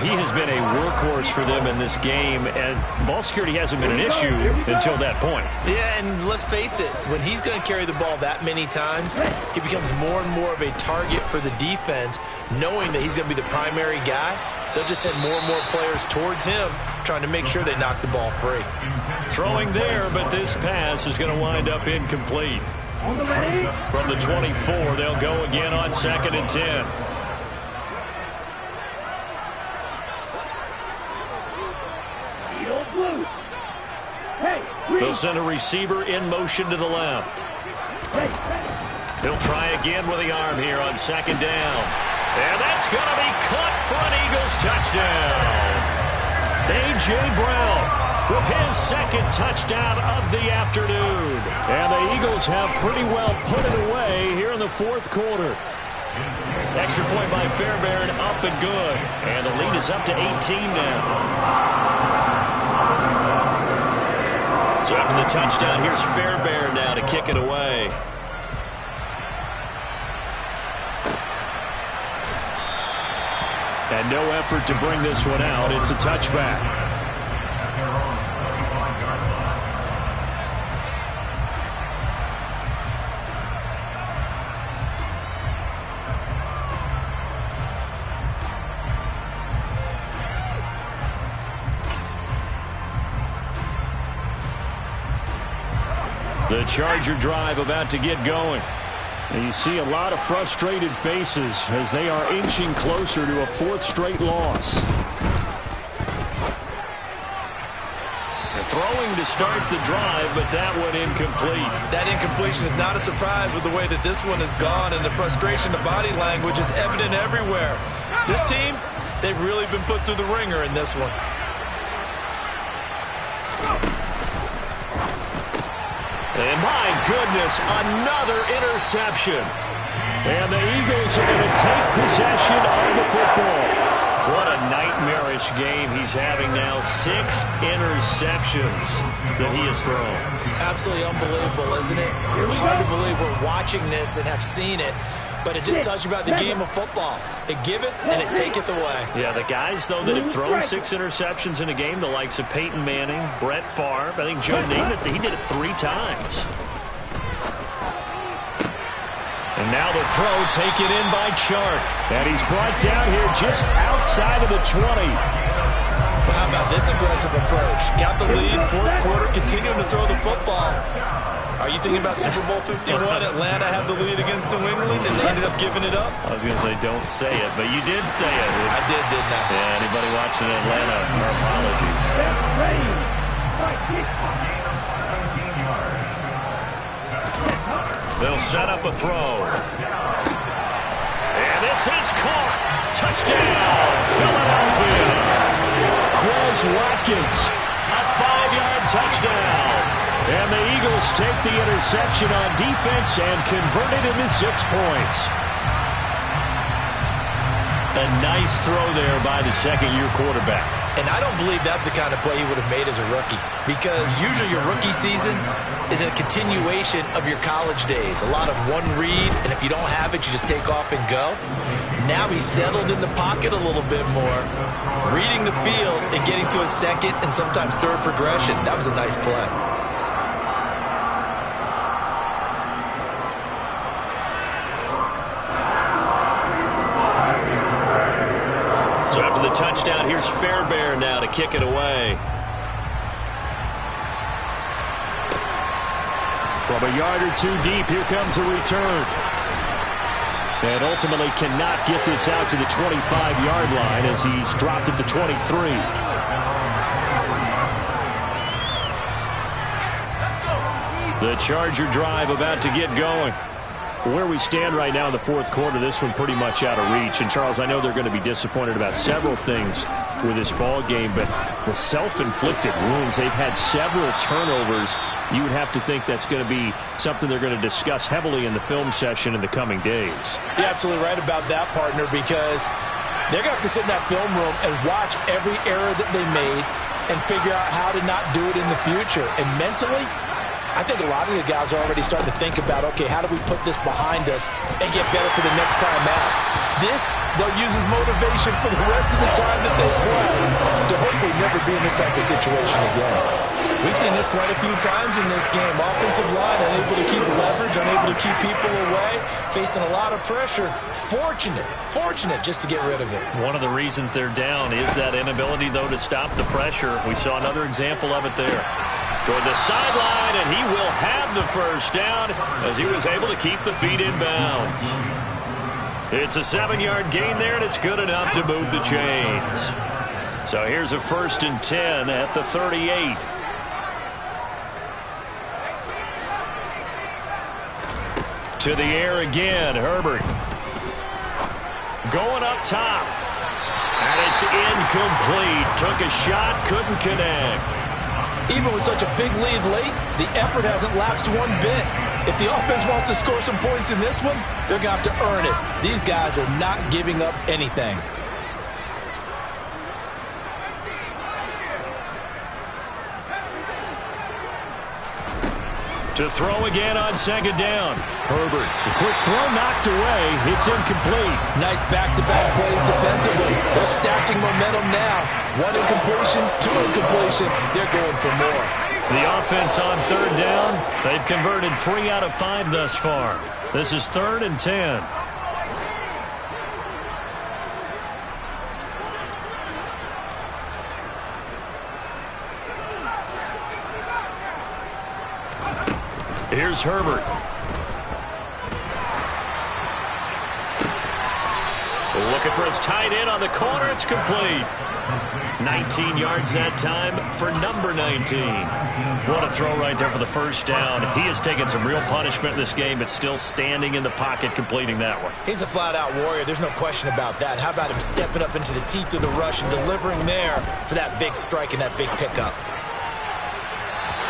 He has been a workhorse for them in this game, and ball security hasn't been an issue until that point. Yeah, and let's face it, when he's going to carry the ball that many times, he becomes more and more of a target for the defense, knowing that he's going to be the primary guy. They'll just send more and more players towards him, trying to make sure they knock the ball free. Throwing there, but this pass is going to wind up incomplete. From the 24, they'll go again on 2nd and 10. They'll send a receiver in motion to the left. He'll try again with the arm here on 2nd down. And that's going to be caught for an Eagles touchdown. A.J. Brown with his 2nd touchdown of the afternoon. And the Eagles have pretty well put it away here in the fourth quarter. Extra point by Fairbairn, up and good. And the lead is up to 18 now. So after the touchdown, here's Fairbairn now to kick it away. And no effort to bring this one out. It's a touchback. The Charger drive about to get going. And you see a lot of frustrated faces as they are inching closer to a 4th straight loss. They're throwing to start the drive, but that one incomplete. That incompletion is not a surprise with the way that this one has gone, and the frustration, the body language is evident everywhere. This team, they've really been put through the ringer in this one. And my goodness, another interception. And the Eagles are going to take possession of the football. What a nightmarish game he's having now. 6 interceptions that he has thrown. Absolutely unbelievable, isn't it? Hard to believe we're watching this and have seen it. But it just tells you about the game of football. It giveth and it taketh away. Yeah, the guys, though, that have thrown 6 interceptions in a game, the likes of Peyton Manning, Brett Favre, I think Joe Namath, he did it 3 times. And now the throw taken in by Chark. And he's brought down here just outside of the 20. Well, how about this aggressive approach? Got the lead, fourth quarter, continuing to throw the football. Are you thinking about Super Bowl 51? Atlanta had the lead against New England, and they ended up giving it up? I was going to say, don't say it, but you did say it. I did, didn't I? Yeah, anybody watching Atlanta, our apologies. They'll set up a throw. And this is caught. Touchdown, Philadelphia. Quez Watkins. A 5-yard touchdown. And the Eagles take the interception on defense and convert it into 6 points. A nice throw there by the 2nd-year quarterback. And I don't believe that's the kind of play he would have made as a rookie, because usually your rookie season is a continuation of your college days. A lot of one read, and if you don't have it, you just take off and go. Now he's settled in the pocket a little bit more, reading the field and getting to a second and sometimes third progression. That was a nice play. So after the touchdown, here's Fairbairn now to kick it away. From a yard or two deep, here comes a return. And ultimately cannot get this out to the 25-yard line as he's dropped at the 23. The Charger drive about to get going. Where we stand right now in the fourth quarter, this one pretty much out of reach. And, Charles, I know they're going to be disappointed about several things with this ball game, but the self-inflicted wounds, they've had several turnovers. You would have to think that's going to be something they're going to discuss heavily in the film session in the coming days. You're absolutely right about that, partner, because they're going to have to sit in that film room and watch every error that they made and figure out how to not do it in the future. And mentally, I think a lot of the guys are already starting to think about, okay, how do we put this behind us and get better for the next time out? This, they'll use as motivation for the rest of the time that they play to hopefully never be in this type of situation again. We've seen this quite a few times in this game. Offensive line unable to keep leverage, unable to keep people away, facing a lot of pressure. Fortunate just to get rid of it. One of the reasons they're down is that inability, though, to stop the pressure. We saw another example of it there. Toward the sideline, and he will have the first down as he was able to keep the feet in bounds. It's a 7-yard gain there, and it's good enough to move the chains. So here's a 1st and 10 at the 38. To the air again, Herbert. Going up top. And it's incomplete. Took a shot, couldn't connect. Even with such a big lead late, the effort hasn't lapsed one bit. If the offense wants to score some points in this one, they're going to have to earn it. These guys are not giving up anything. To throw again on 2nd down. Herbert, a quick throw knocked away. It's incomplete. Nice back-to-back plays defensively. They're stacking momentum now. 1 incompletion, 2 incompletion. They're going for more. The offense on 3rd down. They've converted 3 out of 5 thus far. This is 3rd and 10. Here's Herbert. Looking for his tight end on the corner. It's complete. 19 yards that time for number 19. What a throw right there for the first down. He has taken some real punishment in this game, but still standing in the pocket completing that one. He's a flat-out warrior. There's no question about that. How about him stepping up into the teeth of the rush and delivering there for that big strike and that big pickup?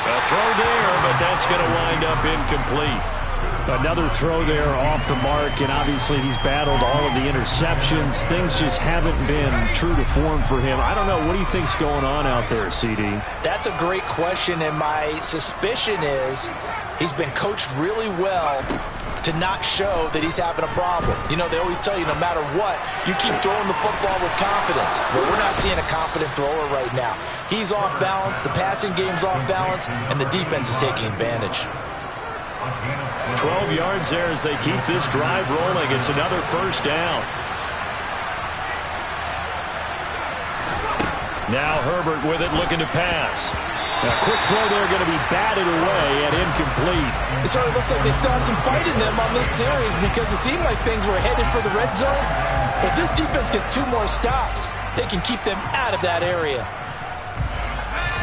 A throw there, but that's going to wind up incomplete. Another throw there off the mark, and obviously he's battled all of the interceptions. Things just haven't been true to form for him. I don't know. What do you think's going on out there, CD? That's a great question, and my suspicion is he's been coached really well to not show that he's having a problem. You know, they always tell you no matter what, you keep throwing the football with confidence. Well, we're not seeing a confident thrower right now. He's off balance, the passing game's off balance, and the defense is taking advantage. 12 yards there as they keep this drive rolling. It's another first down. Now Herbert with it, looking to pass. A quick throw there, going to be batted away and incomplete. It sort of looks like they still have some fight in them on this series because it seemed like things were headed for the red zone. But if this defense gets 2 more stops, they can keep them out of that area.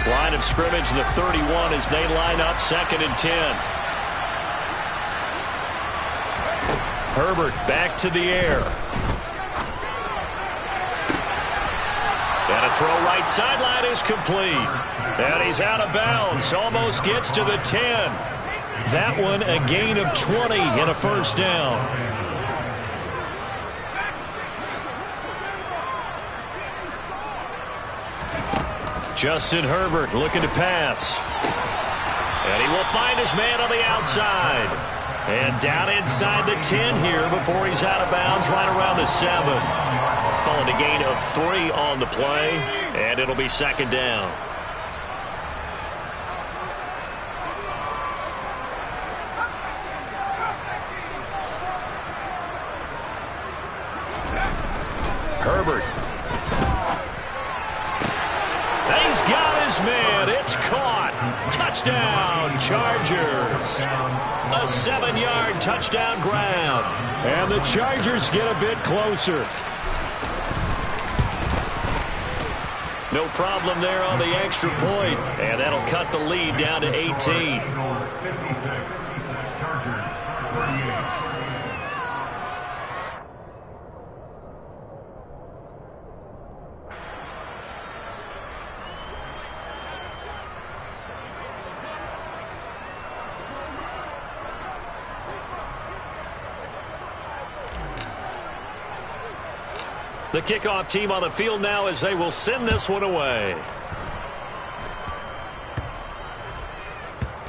Line of scrimmage, the 31 as they line up 2nd and 10. Herbert back to the air. And a throw right sideline is complete. And he's out of bounds. Almost gets to the 10. That one a gain of 20 and a first down. Justin Herbert looking to pass. And he will find his man on the outside. And down inside the 10 here before he's out of bounds right around the 7. Calling a gain of 3 on the play, and it'll be second down. Herbert. He's got his man. It's caught. Touchdown, Chargers. A 7-yard touchdown grab. And the Chargers get a bit closer. No problem there on the extra point. And that'll cut the lead down to 18. Chargers 38. The kickoff team on the field now as they will send this one away.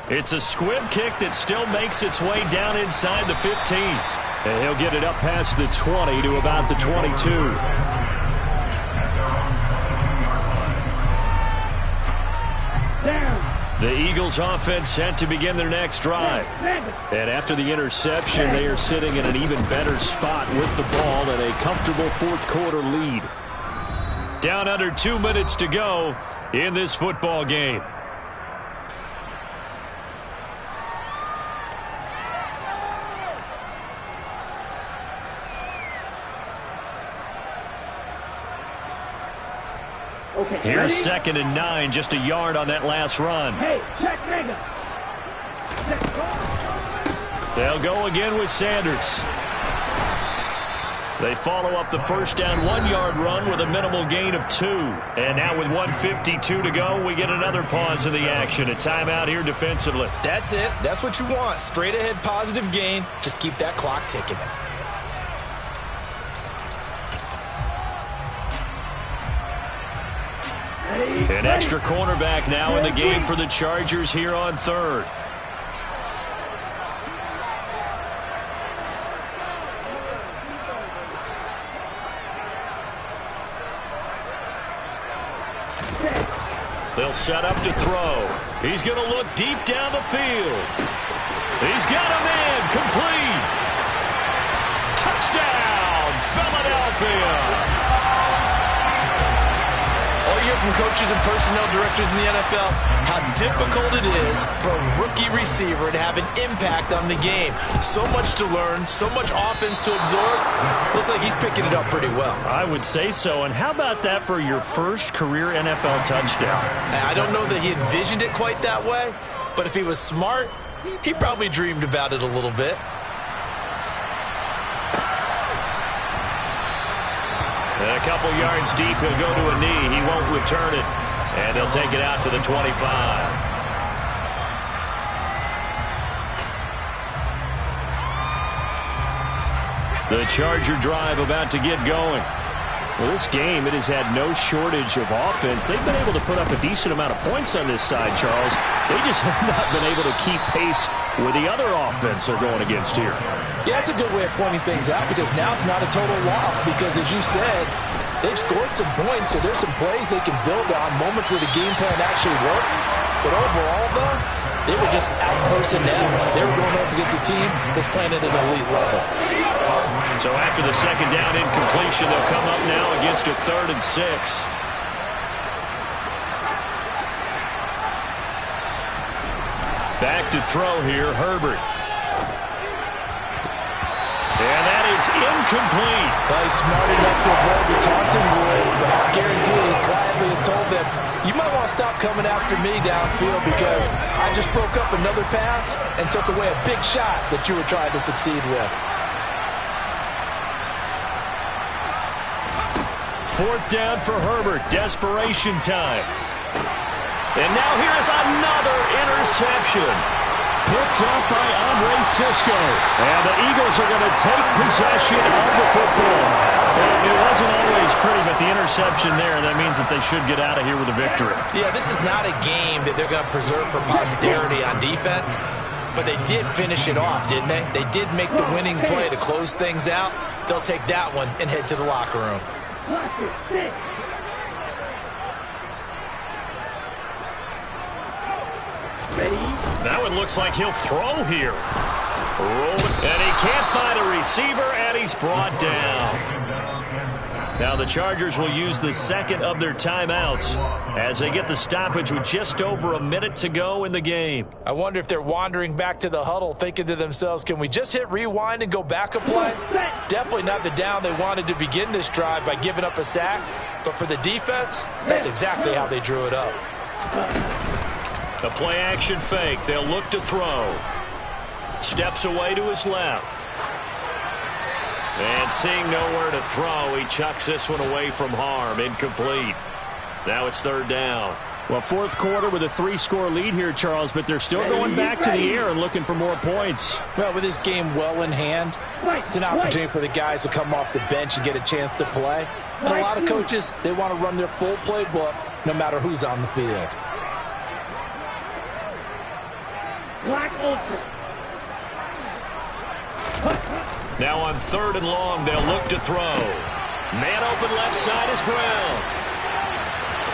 It's a squib kick that still makes its way down inside the 15. And he'll get it up past the 20 to about the 22. The Eagles offense set to begin their next drive. And after the interception, they are sitting in an even better spot with the ball and a comfortable fourth quarter lead. Down under 2 minutes to go in this football game. Okay, Here's ready? 2nd and 9, just a yard on that last run. Hey, check nigga. They'll go again with Sanders. They follow up the first down 1-yard run with a minimal gain of 2. And now with 1:52 to go, we get another pause in the action. A timeout here defensively. That's it. That's what you want. Straight ahead positive gain. Just keep that clock ticking. An extra cornerback now in the game for the Chargers here on 3rd. They'll set up to throw. He's going to look deep down the field. He's got a man complete. Touchdown, Philadelphia. All you hear from coaches and personnel directors in the NFL, how difficult it is for a rookie receiver to have an impact on the game. So much to learn, so much offense to absorb. Looks like he's picking it up pretty well. I would say so. And how about that for your first career NFL touchdown? I don't know that he envisioned it quite that way, but if he was smart, he probably dreamed about it a little bit. And a couple yards deep, he'll go to a knee. He won't return it. And they'll take it out to the 25. The Charger drive about to get going. Well, this game, it has had no shortage of offense. They've been able to put up a decent amount of points on this side, Charles. They just have not been able to keep pace with the other offense they're going against here. Yeah, that's a good way of pointing things out because now it's not a total loss because, as you said, they've scored some points, so there's some plays they can build on, moments where the game plan actually worked. But overall, though, they were just out-personnel. They were going up against a team that's playing at an elite level. So after the second down incompletion, they'll come up now against a 3rd and 6. Back to throw here, Herbert. And that is incomplete. Well, he's smart enough to avoid the taunting rule, but I guarantee he quietly has told them, you might want to stop coming after me downfield because I just broke up another pass and took away a big shot that you were trying to succeed with. 4th down for Herbert. Desperation time. And now here is another interception. picked up by Andre Cisco. And the Eagles are going to take possession of the football. And it wasn't always pretty, but the interception there, that means that they should get out of here with a victory. Yeah, this is not a game that they're going to preserve for posterity on defense, but they did finish it off, didn't they? They did make the winning play to close things out. They'll take that one and head to the locker room. That one looks like he'll throw here. And he can't find a receiver, and he's brought down. Now the Chargers will use the second of their timeouts as they get the stoppage with just over a minute to go in the game. I wonder if they're wandering back to the huddle thinking to themselves, can we just hit rewind and go back a play? Definitely not the down they wanted to begin this drive by giving up a sack. But for the defense, that's exactly how they drew it up. The play-action fake. They'll look to throw. Steps away to his left. And seeing nowhere to throw, he chucks this one away from harm. Incomplete. Now it's third down. Well, fourth quarter with a 3-score lead here, Charles, but they're still going back to the air and looking for more points. Well, with this game well in hand, it's an opportunity for the guys to come off the bench and get a chance to play. And a lot of coaches, they want to run their full playbook no matter who's on the field. Now on third and long, they'll look to throw. Man open left side is Brown.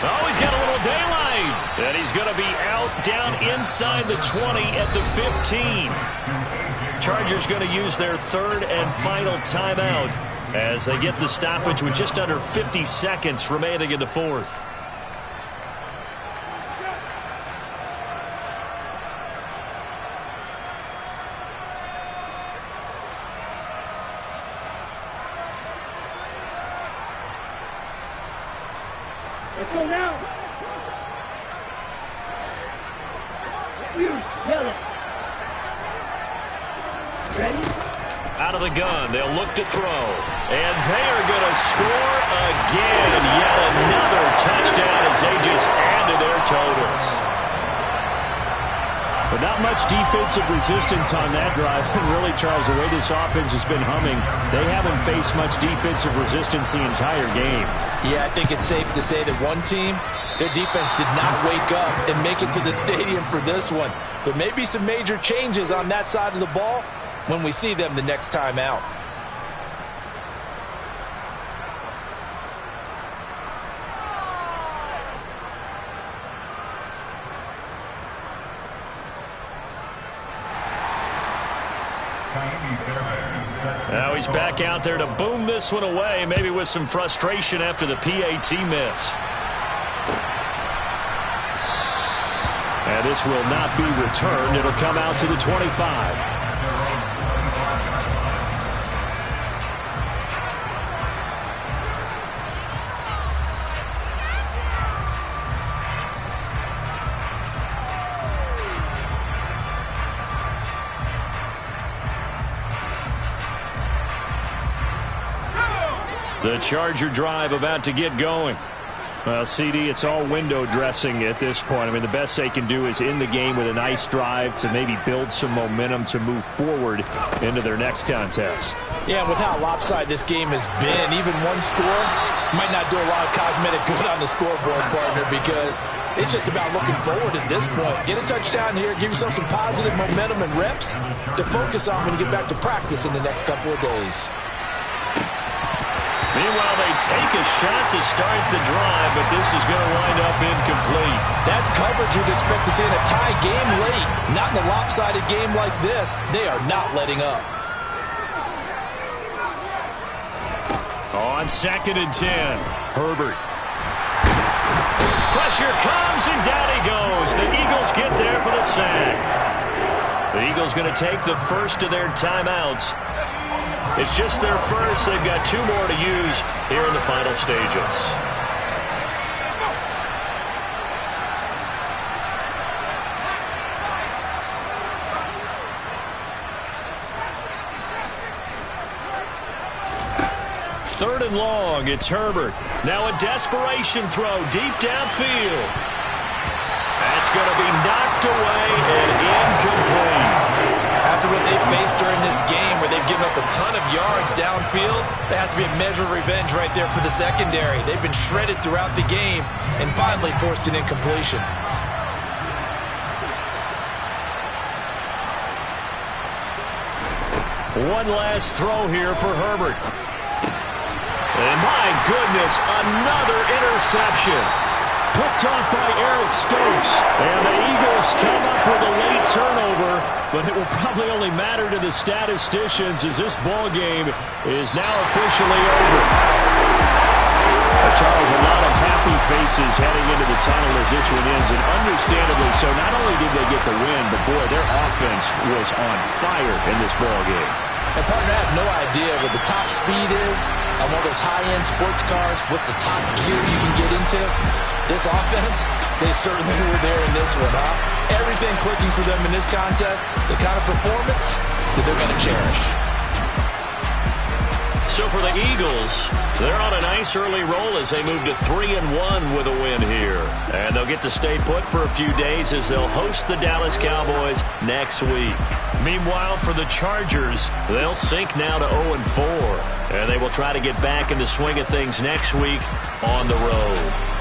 Oh, he's got a little daylight. And he's going to be out down inside the 20 at the 15. Chargers going to use their third and final timeout as they get the stoppage with just under 50 seconds remaining in the fourth. Let's go now. Yellow. Ready? Out of the gun, they'll look to throw. And they are going to score again. Yet another touchdown as they just add to their totals. But not much defensive resistance on that drive. And really, Charles, the way this offense has been humming, they haven't faced much defensive resistance the entire game. Yeah, I think it's safe to say that one team, their defense did not wake up and make it to the stadium for this one. There may be some major changes on that side of the ball when we see them the next time out. Now he's back out there to boom this one away, maybe with some frustration after the PAT miss. And this will not be returned. It'll come out to the 25. The Charger drive about to get going. Well, CD, it's all window dressing at this point. I mean, the best they can do is end the game with a nice drive to maybe build some momentum to move forward into their next contest. Yeah, with how lopsided this game has been, even one score might not do a lot of cosmetic good on the scoreboard, partner, because it's just about looking forward at this point. Get a touchdown here, give yourself some positive momentum and reps to focus on when you get back to practice in the next couple of days. Meanwhile, they take a shot to start the drive, but this is going to wind up incomplete. That's coverage you'd expect to see in a tie game late. Not in a lopsided game like this. They are not letting up. On 2nd and 10, Herbert. Pressure comes, and down he goes. The Eagles get there for the sack. The Eagles going to take the first of their timeouts. It's just their first. They've got 2 more to use here in the final stages. Third and long, it's Herbert. Now a desperation throw deep downfield. And That's going to be knocked away and incomplete. After what they've faced during this game where they've given up a ton of yards downfield, there has to be a measure of revenge right there for the secondary. They've been shredded throughout the game and finally forced an incompletion. One last throw here for Herbert. And my goodness, another interception. Picked off by Eric Stokes. And the Eagles come up with a late turnover, but it will probably only matter to the statisticians as this ball game is now officially over. Charles, a lot of happy faces heading into the tunnel as this one ends, and understandably so. Not only did they get the win, but boy, their offense was on fire in this ball game. And partner, I have no idea what the top speed is on one of those high-end sports cars. What's the top gear you can get into? This offense, they certainly were there in this one, huh? Everything clicking for them in this contest, the kind of performance that they're going to cherish. So for the Eagles, they're on a nice early roll as they move to 3-1 with a win here. And they'll get to stay put for a few days as they'll host the Dallas Cowboys next week. Meanwhile, for the Chargers, they'll sink now to 0-4. And they will try to get back in the swing of things next week on the road.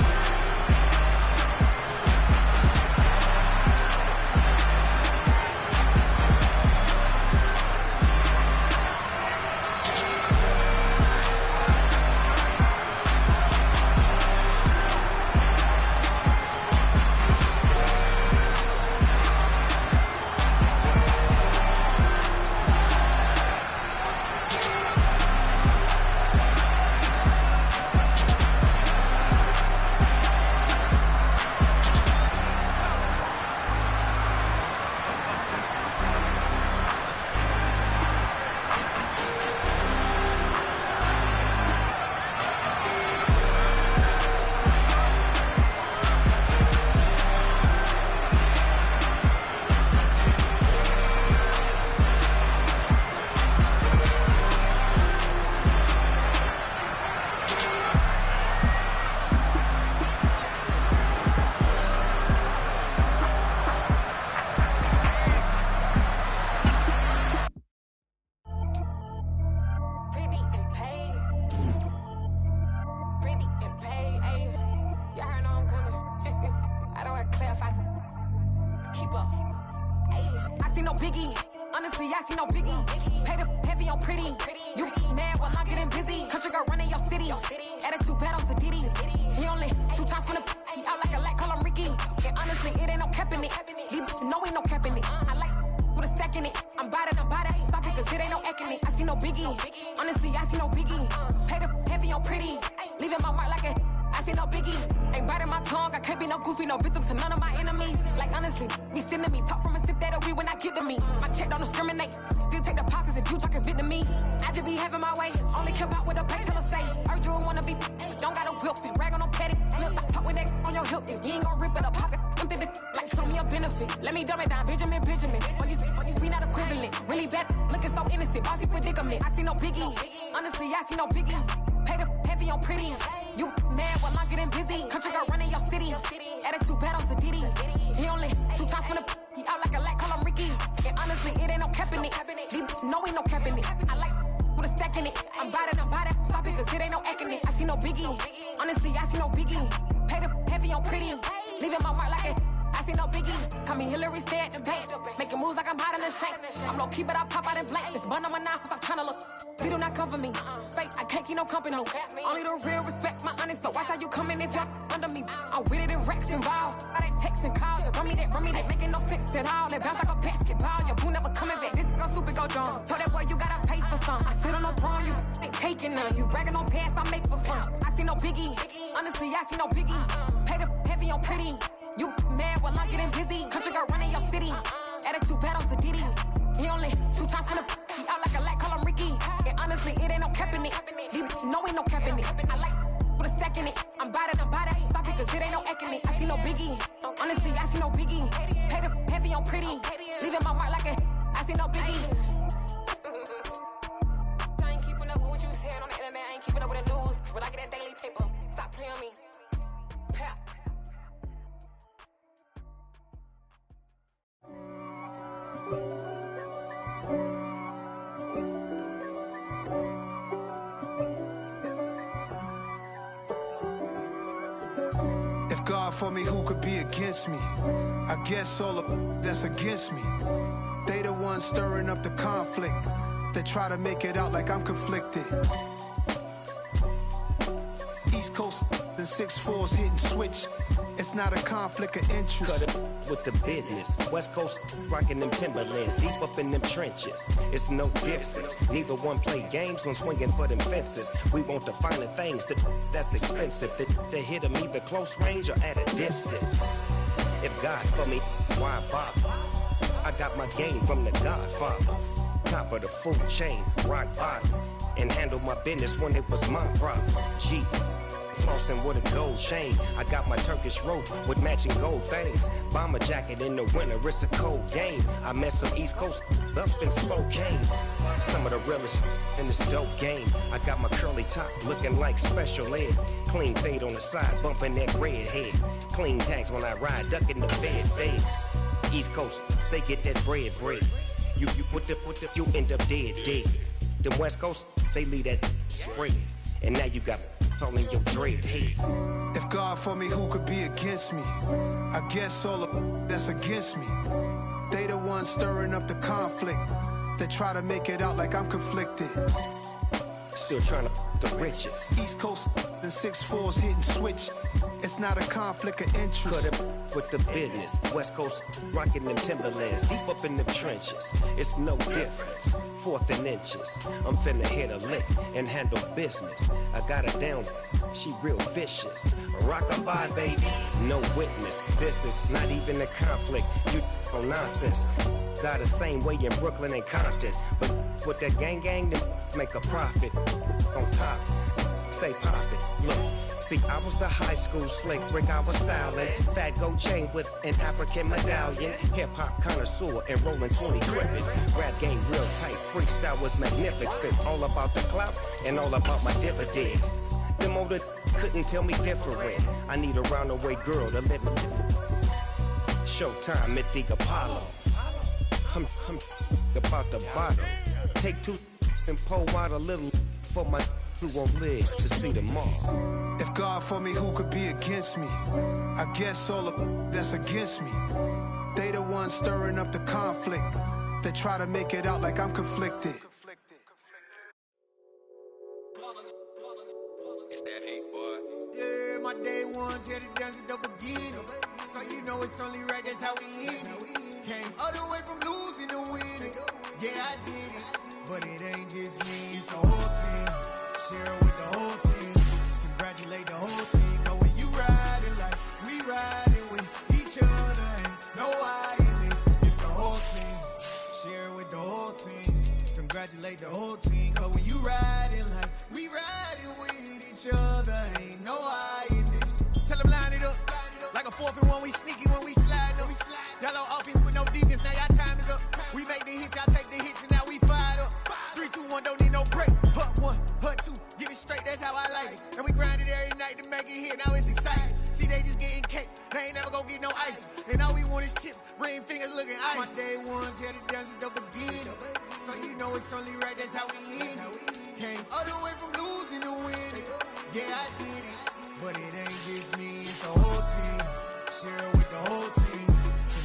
for me, who could be against me? I guess all the that's against me. They the ones stirring up the conflict. They try to make it out like I'm conflicted. East Coast and 6'4's hitting switch. It's not a conflict of interest. Cut it with the business. West Coast rocking them Timberlands, deep up in them trenches. It's no difference. Neither one play games when swinging for them fences. We want the finer things that's expensive. They hit them either close range or at a distance. If God for me, why bother? I got my game from the Godfather. Top of the food chain, rock bottom. And handle my business when it was my problem. G. Flossing with a gold chain. I got my Turkish rope with matching gold things. Bomber jacket in the winter, it's a cold game. I met some East Coast up in Spokane. Some of the realest in this dope game. I got my curly top looking like special ed. Clean fade on the side, bumping that red head. Clean tags when I ride, ducking the feds. East Coast, they get that bread. You end up dead. Them West Coast, they leave that spread. And now you got calling your dread head. If God for me, who could be against me? I guess all the that's against me. They the ones stirring up the conflict. They try to make it out like I'm conflicted. Still trying to the riches. East Coast and 6'4's hitting switch. It's not a conflict of interest. Cut it with the business. West Coast rocking them Timberlands, deep up in them trenches. It's no difference. Fourth and inches. I'm finna hit a lick and handle business. I got her down, she real vicious. Rock-a-bye, baby, no witness. This is not even a conflict. You on nonsense. Got the same way in Brooklyn and Compton. But with that gang, then make a profit. On top, stay poppin'. Look, see, I was the high school slick Rick, I was styling. Fat gold chain with an African medallion. Hip-hop connoisseur and rolling 20 crippin'. Rap game real tight, freestyle was magnificent. All about the clout and all about my dividends. Them older couldn't tell me different. I need a roundaway girl to live with. Showtime, Mythic Apollo. I'm about the bottom. Take two and pour out a little for my who won't live to see tomorrow. If God for me, who could be against me? I guess all the that's against me. They the ones stirring up the conflict. They try to make it out like I'm conflicted. It's that hate, boy. Yeah, my day ones here to dance at the beginning. So you know it's only right, that's how we end it. Came all the way from losing to winning. Yeah, I did it. But it ain't just me, it's the whole team. Share it with the whole team. Congratulate the whole team. Cause when you riding like we riding with each other, ain't no I in this. It's the whole team. Share it with the whole team. Congratulate the whole team. Cause when you riding like we riding with each other, ain't no I in this. Tell them line it up. Like a 4th and 1, we sneaky when we slide them. Y'all on offense with no defense, now y'all time is up. We make the hits, y'all take the hits, and now we fired up. 3, 2, 1, don't need no break. Hut 1, hut 2, give it straight, that's how I like it. And we grind it every night to make it hit, now it's exciting. See, they just getting cake, they ain't never gonna get no ice. And all we want is chips, ring fingers looking ice. My day ones here to dance at the beginning. So you know it's only right, that's how we end it. Came all the way from losing to winning. Yeah, I did it. But it ain't just me, it's the whole team. Share it with the whole team.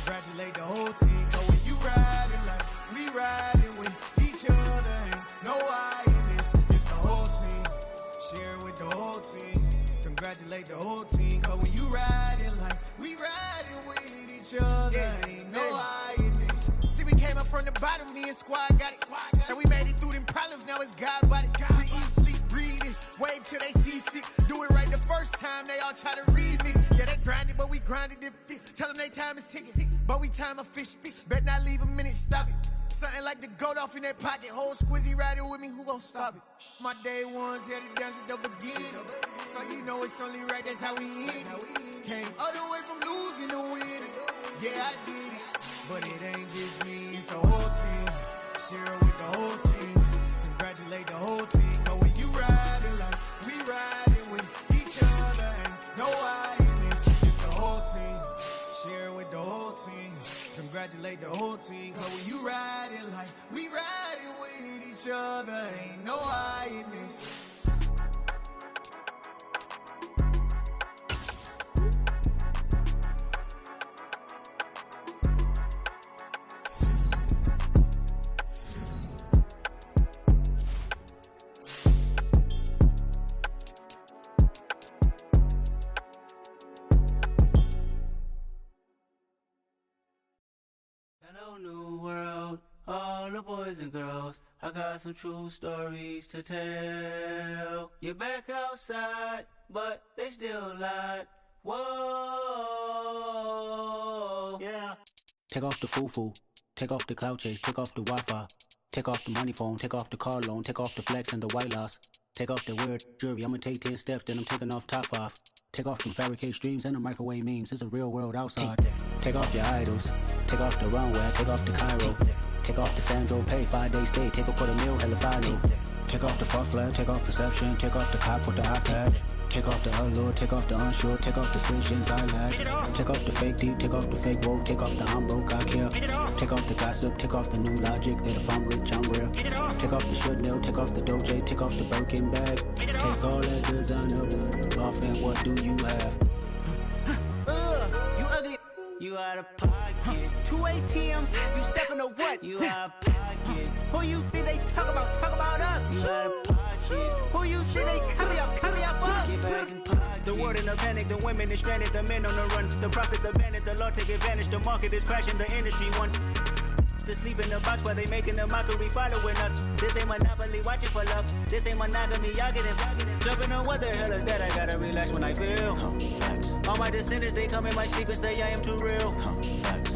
Congratulate the whole team. So when you riding like we riding with each other, ain't no I in this. It's the whole team. Share it with the whole team. Congratulate the whole team. Cause when you riding like we riding with each other, ain't no I in this. See, we came up from the bottom, me and squad got it. And we made it through them problems, now it's God body. We eat, sleep, breathe this. Wave till they see sick. Do it right the first time, they all try to remix. Yeah, they grinded, but we grinded different. Tell them they time is ticking, but we time a fish. Bet not leave a minute, stop it. Something like the goat off in that pocket. Whole squizzy riding with me, who gon' stop it? My day ones here to dance at the beginning. So you know it's only right, that's how we end it. Came all the way from losing to winning. Yeah, I did it. But it ain't just me, it's the whole team. Share it with the whole team. Congratulate the whole team. Cause when you riding like we riding with each other, ain't no I in this. It's the whole team. Share it with the whole team. Congratulate the whole team. Cause when you riding like we riding with each other, ain't no I in this. some true stories to tell. You're back outside, but they still lied. Whoa, yeah. Take off the foo-foo, take off the cloud chase, take off the Wi-Fi, take off the money phone, take off the car loan, take off the flex and the white loss, take off the weird jewelry. I'ma take 10 steps, then I'm taking off top 5. Take off them fabricated streams and the microwave memes. It's a real world outside. Take off your idols, take off the runway, take off the Cairo, take off the Sandro Pay, 5-day stay, take a $250,000, hella final. Take off the false flag, take off perception, take off the cop with the iPad. Take off the allure, take off the unsure, take off decisions I lack. Take off the fake deep, take off the fake woke, take off the I'm broke, I care. Take off the gossip, take off the new logic that if I'm rich, I'm real. Take off the should know, take off the Doja, take off the Birkin bag. Take all that designer off and what do you have? You ugly. You out of pocket. 2 ATMs, you stepping to what? You out of pocket. Who you think they talk about? Talk about us. You out of pocket. Who you think they carry up for us? Get back in pocket. The world in a panic, the women is stranded, the men on the run. The profits abandoned, the law take advantage. The market is crashing, the industry wants to sleep in the box while they making a mockery following us. This ain't Monopoly, watching for love. This ain't monogamy, y'all getting jumping on what the hell is that? I gotta relax when I feel. All my descendants, they come in my sleep and say I am too real.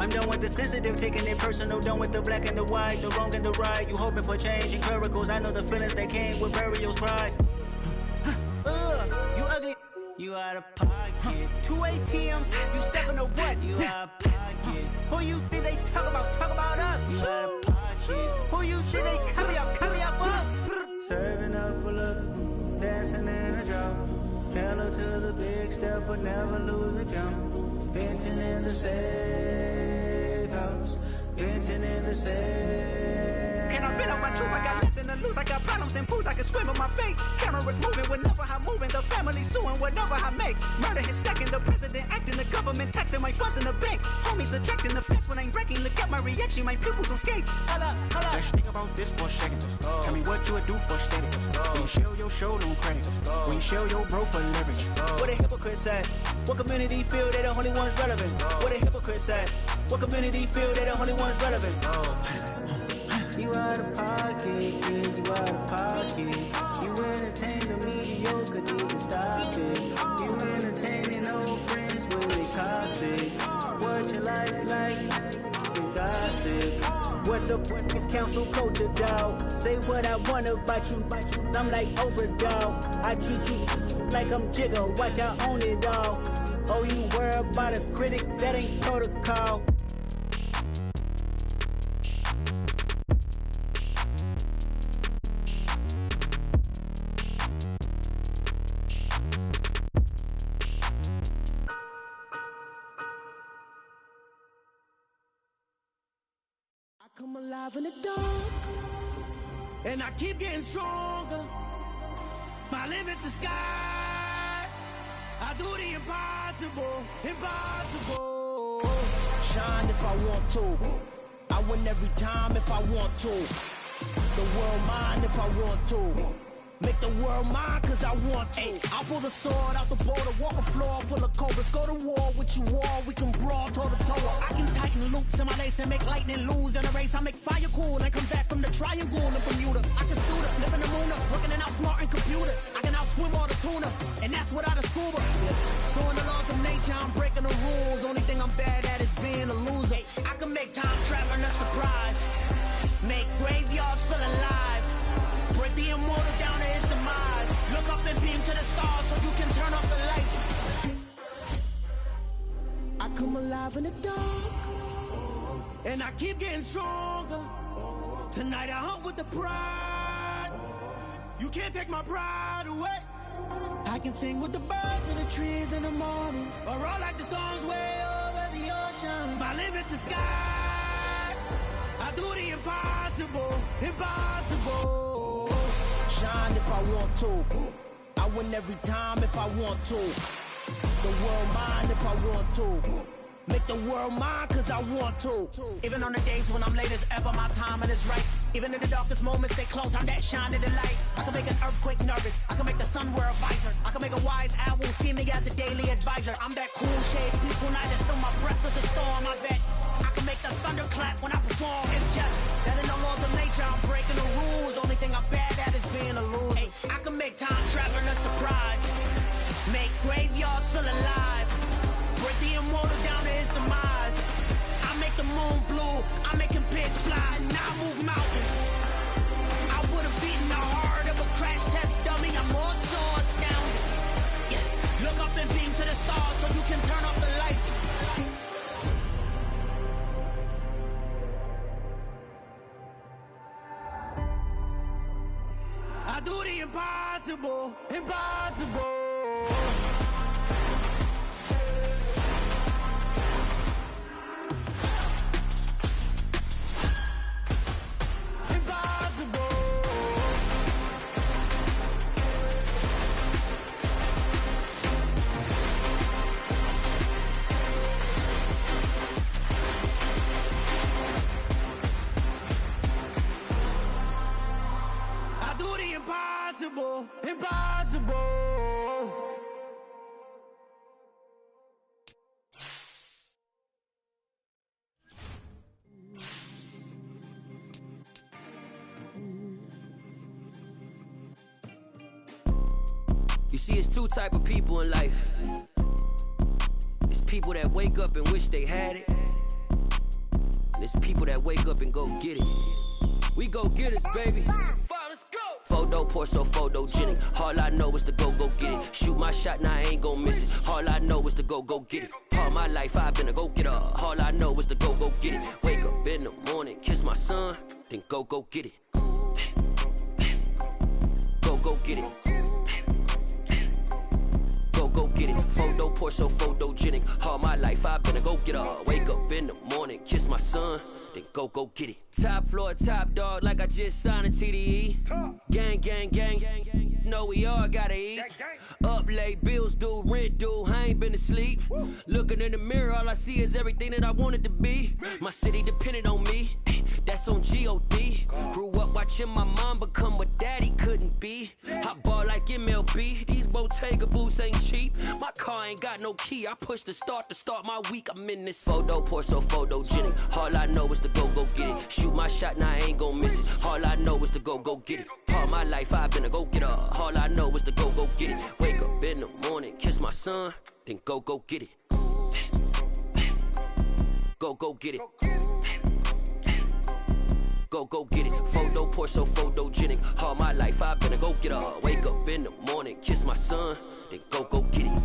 I'm done with the sensitive, taking it personal. Done with the black and the white, the wrong and the right. You hoping for change and miracles. I know the feelings that came with burials, cries. You ugly. You out of pocket. 2 ATMs, you stepping to what? You out of pocket. Who you think they talk about? Talk about us. You out of pocket. Who you think they carry up for us? Serving up a look, dancing in a drop. Hello to the big step, but never lose a count. Venting in the safe house. Venting in the safe. Can I vent on my truth? I got nothing to lose. I got problems and booze. I can swim with my fate. Cameras moving whenever I'm moving. The family suing whatever I make. Murder is stacking. The president acting. The government taxing my funds in the bank. Homies attracting the fence when I'm breaking. Look at my reaction. My pupils on skates. Holla, holla. Let's think about this for a second. Tell me what you would do for steady. When you show your show, no credit. When you show your bro for leverage. What a hypocrite said. What community feel they the only ones relevant? What a hypocrite said. What community feel they the only ones relevant? You out of pocket, yeah, you out of pocket. You entertain the mediocre, need to stop it. You entertaining old friends with they toxic. What your life like? You gossip. What the fuck is council culture, dog? Say what I want about you, I'm like overdog. I treat you like I'm Jigga, watch I own it all. Oh, you worry about a critic, that ain't protocol. I come alive in the dark, and I keep getting stronger. My limit's the sky. I do the impossible, impossible. Shine if I want to. I win every time if I want to. The world mine if I want to. Make the world mine cause I want to. Ay, I'll pull the sword out the border, walk a floor full of cobras. Go to war with you all, we can brawl toe to toe. I can tighten loops in my lace and make lightning lose in a race. I make fire cool and come back from the triangle in Bermuda. I can suit up, live in the moon up, working and outsmarting computers. I can outswim all the tuna, and that's without a scuba. So in the laws of nature, I'm breaking the rules. Only thing I'm bad at is being a loser. I can make time traveling a surprise, make graveyards feel alive. Break the immortal down to his demise. Look up and beam to the stars so you can turn off the lights. I come alive in the dark, and I keep getting stronger. Tonight I hunt with the pride. You can't take my pride away. I can sing with the birds and the trees in the morning, or roll like the storms way over the ocean. My limit's the sky. I do the impossible, impossible. Shine if I want to. I win every time if I want to. The world mine if I want to. Make the world mine cause I want to. Even on the days when I'm late as ever, my timing is right. Even in the darkest moments, stay close, I'm that shine in the light. I can make an earthquake nervous, I can make the sun wear a visor. I can make a wise owl see me as a daily advisor. I'm that cool shade, peaceful night, and still my breath is a storm. I bet I can make the thunder clap when I perform. It's just that in the laws of nature, I'm breaking the rules. Only thing I'm bad at is being a loser. Hey, I can make time traveling a surprise, make graveyards feel alive, break the immortal down to his demise. I make the moon blue, I'm making pigs fly, now I move mountains. I would have beaten the heart of a crash test dummy, I'm more so astounded. Yeah. Look up and beam to the stars so you can turn off the lights. I do the impossible, impossible. Impossible, impossible. You see, it's two type of people in life. It's people that wake up and wish they had it, and it's people that wake up and go get it. We go get it, baby. Let's go. Photo pour so photogenic. All I know is to go get it. Shoot my shot, now I ain't gon' miss it. All I know is to go get it. All my life I've been a go getter. All I know is to go get it. Wake up in the morning, kiss my son, then go get it. Go get it. Go get it. Photo pour so photogenic. All my life I've been a go getter. Wake up in the morning, kiss my son, then go get it. Top floor, top dog, like I just signed a TDE. Gang, gang, gang, gang. Know we all gotta eat. Up late, bills due, rent due, I ain't been asleep. Looking in the mirror, all I see is everything that I wanted to be. My city depended on me, that's on G.O.D. Grew up watching my mom become what daddy couldn't be. I ball like MLB, these Bottega boots ain't cheap. My car ain't got no key, I push the start to start my week. I'm in this photo pour so photogenic. All I know is to go get it. Shoot my shot, now I ain't gon' miss it. All I know is to go get it. All my life I've been a go getter. All I know is to go get it. Wake up in the morning, kiss my son, then go get it. Go get it. Go get it. Photo pour so photogenic. All my life I've been a go getter. Wake up in the morning, kiss my son, then go get it.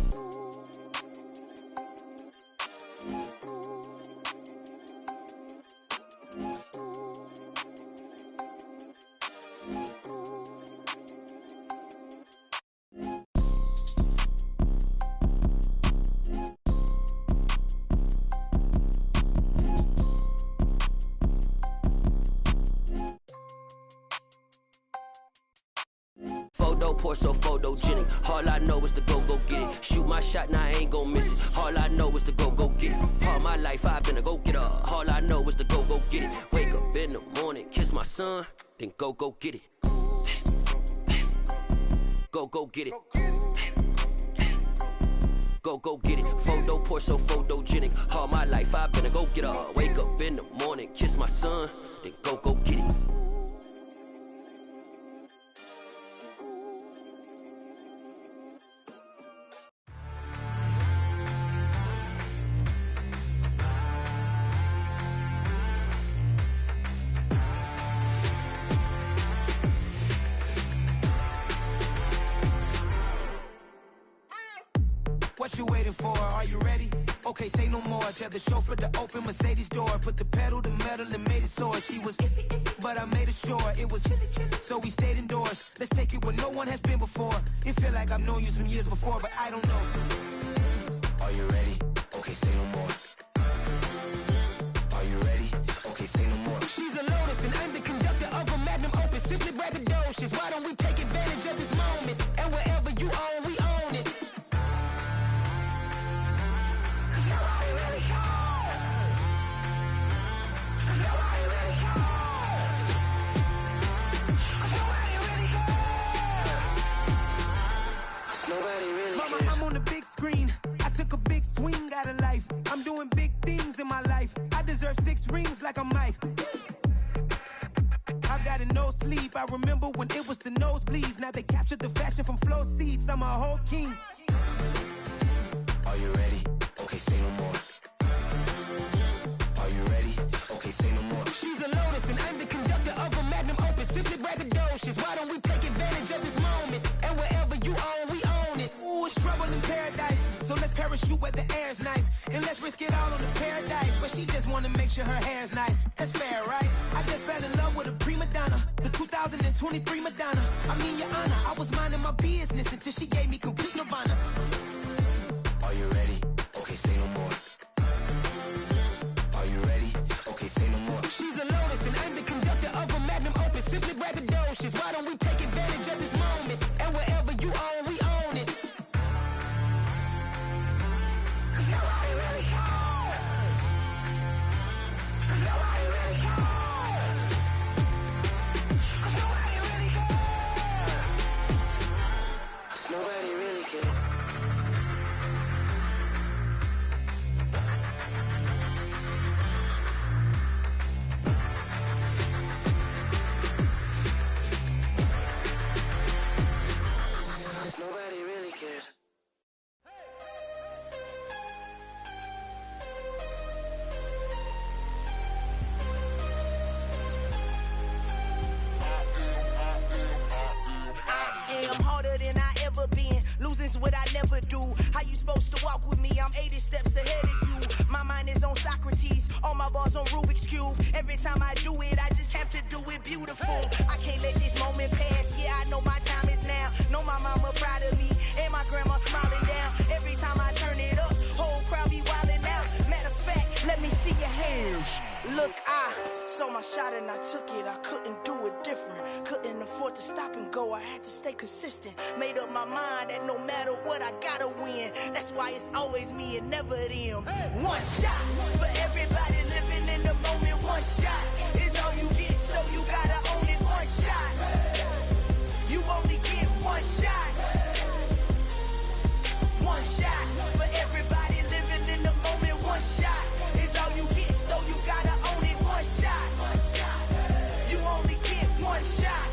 Photo pour so photogenic. All I know is to go get it. Shoot my shot, now I ain't gon' miss it. All I know is to go get it. All my life I've been a go getter. All I know is to go get it. Wake up in the morning, kiss my son, then go get it. Go get it. Go get it. Photo pour so photogenic. All my life I've been a go getter. Wake up in the morning, kiss my son, then go get it. What you waiting for? Are you ready? Okay, say no more. Tell the chauffeur to open Mercedes door. Put the pedal to metal and made it soar. She was, but I made it sure it was. So we stayed indoors. Let's take it where no one has been before. It feel like I've known you some years before, but I don't know. Are you ready? Okay, say no more. Are you ready? Okay, say no more. She's a Lotus and I'm the conductor of a magnum opus. Simply braggadocious. Why don't we take advantage of this moment? And wherever you own, we own it. rings like a Mike. I've got no sleep. I remember when it was the nosebleeds. Now they captured the fashion from flow seats. I'm a whole king. Are you ready? Okay, say no more. Are you ready? Okay, say no more. She's a lotus and I'm the conductor of a magnum opus. Simply braggadocious. Why don't we take advantage of this moment? And wherever you own, we own it. Ooh, it's trouble in paradise. So let's parachute where the air's nice. And let's risk it all on the paradise. But she just wanna make sure her hair's nice. That's fair, right? I just fell in love with a prima donna. The 2023 Madonna. I mean, your honor, I was minding my business until she gave me complete nirvana. Are you ready? Okay, say no more. Are you ready? Okay, say no more. She's a lotus and I'm the conductor of a magnum opus. Simply braggadocious. Why don't we take advantage of this moment? And wherever you own, we own it. Nobody really cares. Nobody really cares. Nobody really cares. Nobody really cares. Nobody really cares. I am harder than I ever been. Losing's what I never do. How you supposed to walk with me? I'm 80 steps ahead of you. My mind is on Socrates. All my bars on Rubik's Cube. Every time I do it, I just have to do it beautiful. I can't let this moment pass. Yeah, I know my time is now. Know my mama proud of me. And my grandma smiling down. Every time I turn it up, whole crowd be wildin' out. Matter of fact, let me see your hands. Look, I saw my shot and I took it. I couldn't do it different. Couldn't afford to stop and go. I had to stay consistent. Made up my mind that no matter what, I gotta win. That's why it's always me and never them. One shot for everybody living in the moment. One shot is all you get, so you gotta own it. One shot. You only get one shot. One shot for everybody living in the moment. One shot is all you get, so you gotta own it. One shot. You only get one shot.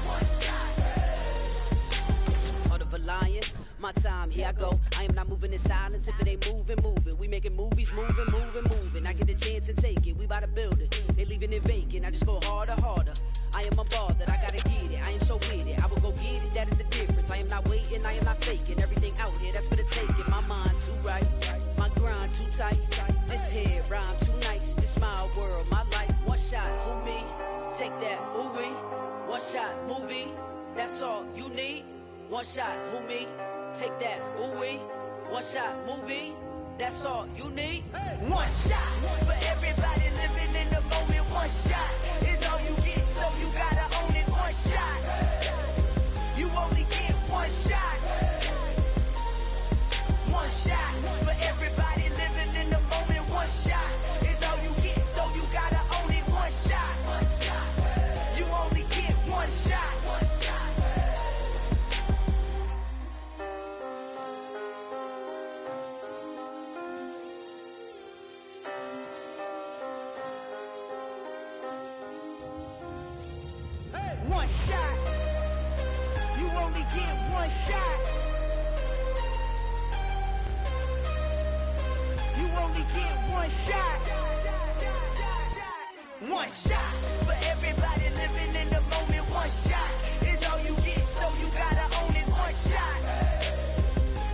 Heart of a lion, my time, here I go. I am not moving in silence. If it ain't moving, moving. We making movies, moving, moving, moving. I get the chance to take it. We bout to build it. They leaving it vacant. I just go harder, harder. I am a ball that I gotta get it. I am so with it. I will go get it. That is the difference. I am not waiting. I am not faking. Everything out here, that's for the taking. My mind too right. My grind too tight. This head rhyme too nice. This my world, my life. One shot, who me? Take that, ooh wee. One shot, movie. That's all you need. One shot, who me? Take that, ooh wee. One shot, movie. That's all you need. One shot for everybody living in the moment. One shot is all you get, so you gotta own it. One shot. You only get one shot. One shot for everybody living in the moment. One shot is all you get, so you gotta own it. One shot. You only get one shot. One shot. You only get one shot. You only get one shot. One shot for everybody living in the moment. One shot is all you get, so you gotta own it. One shot.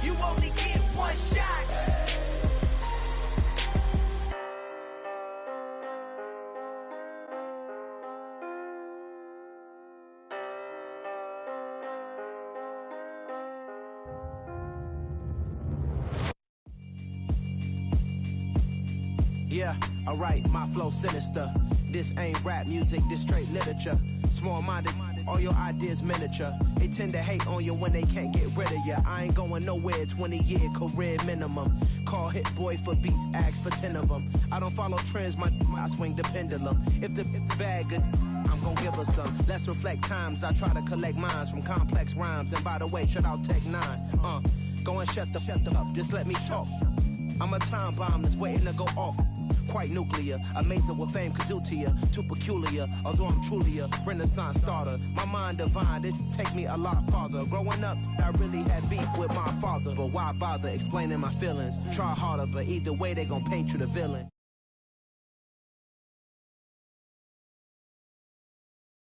You only get one shot. Yeah, alright, my flow sinister. This ain't rap music, this straight literature. Small-minded, all your ideas miniature. They tend to hate on you when they can't get rid of you. I ain't going nowhere, 20-year career minimum. Call Hit Boy for beats, ask for 10 of them. I don't follow trends, I swing the pendulum. If the bag good, I'm gon' give her some. Let's reflect times, I try to collect minds from complex rhymes. And by the way, shout out Tech 9. Go and shut the up, just let me talk. I'm a time bomb that's waiting to go off. quite nuclear. Amazing what fame could do to you. Too peculiar, although I'm truly a renaissance starter. My mind divine, it take me a lot farther. Growing up, I really had beef with my father. But why bother explaining my feelings? Try harder, but either way they gon' paint you the villain.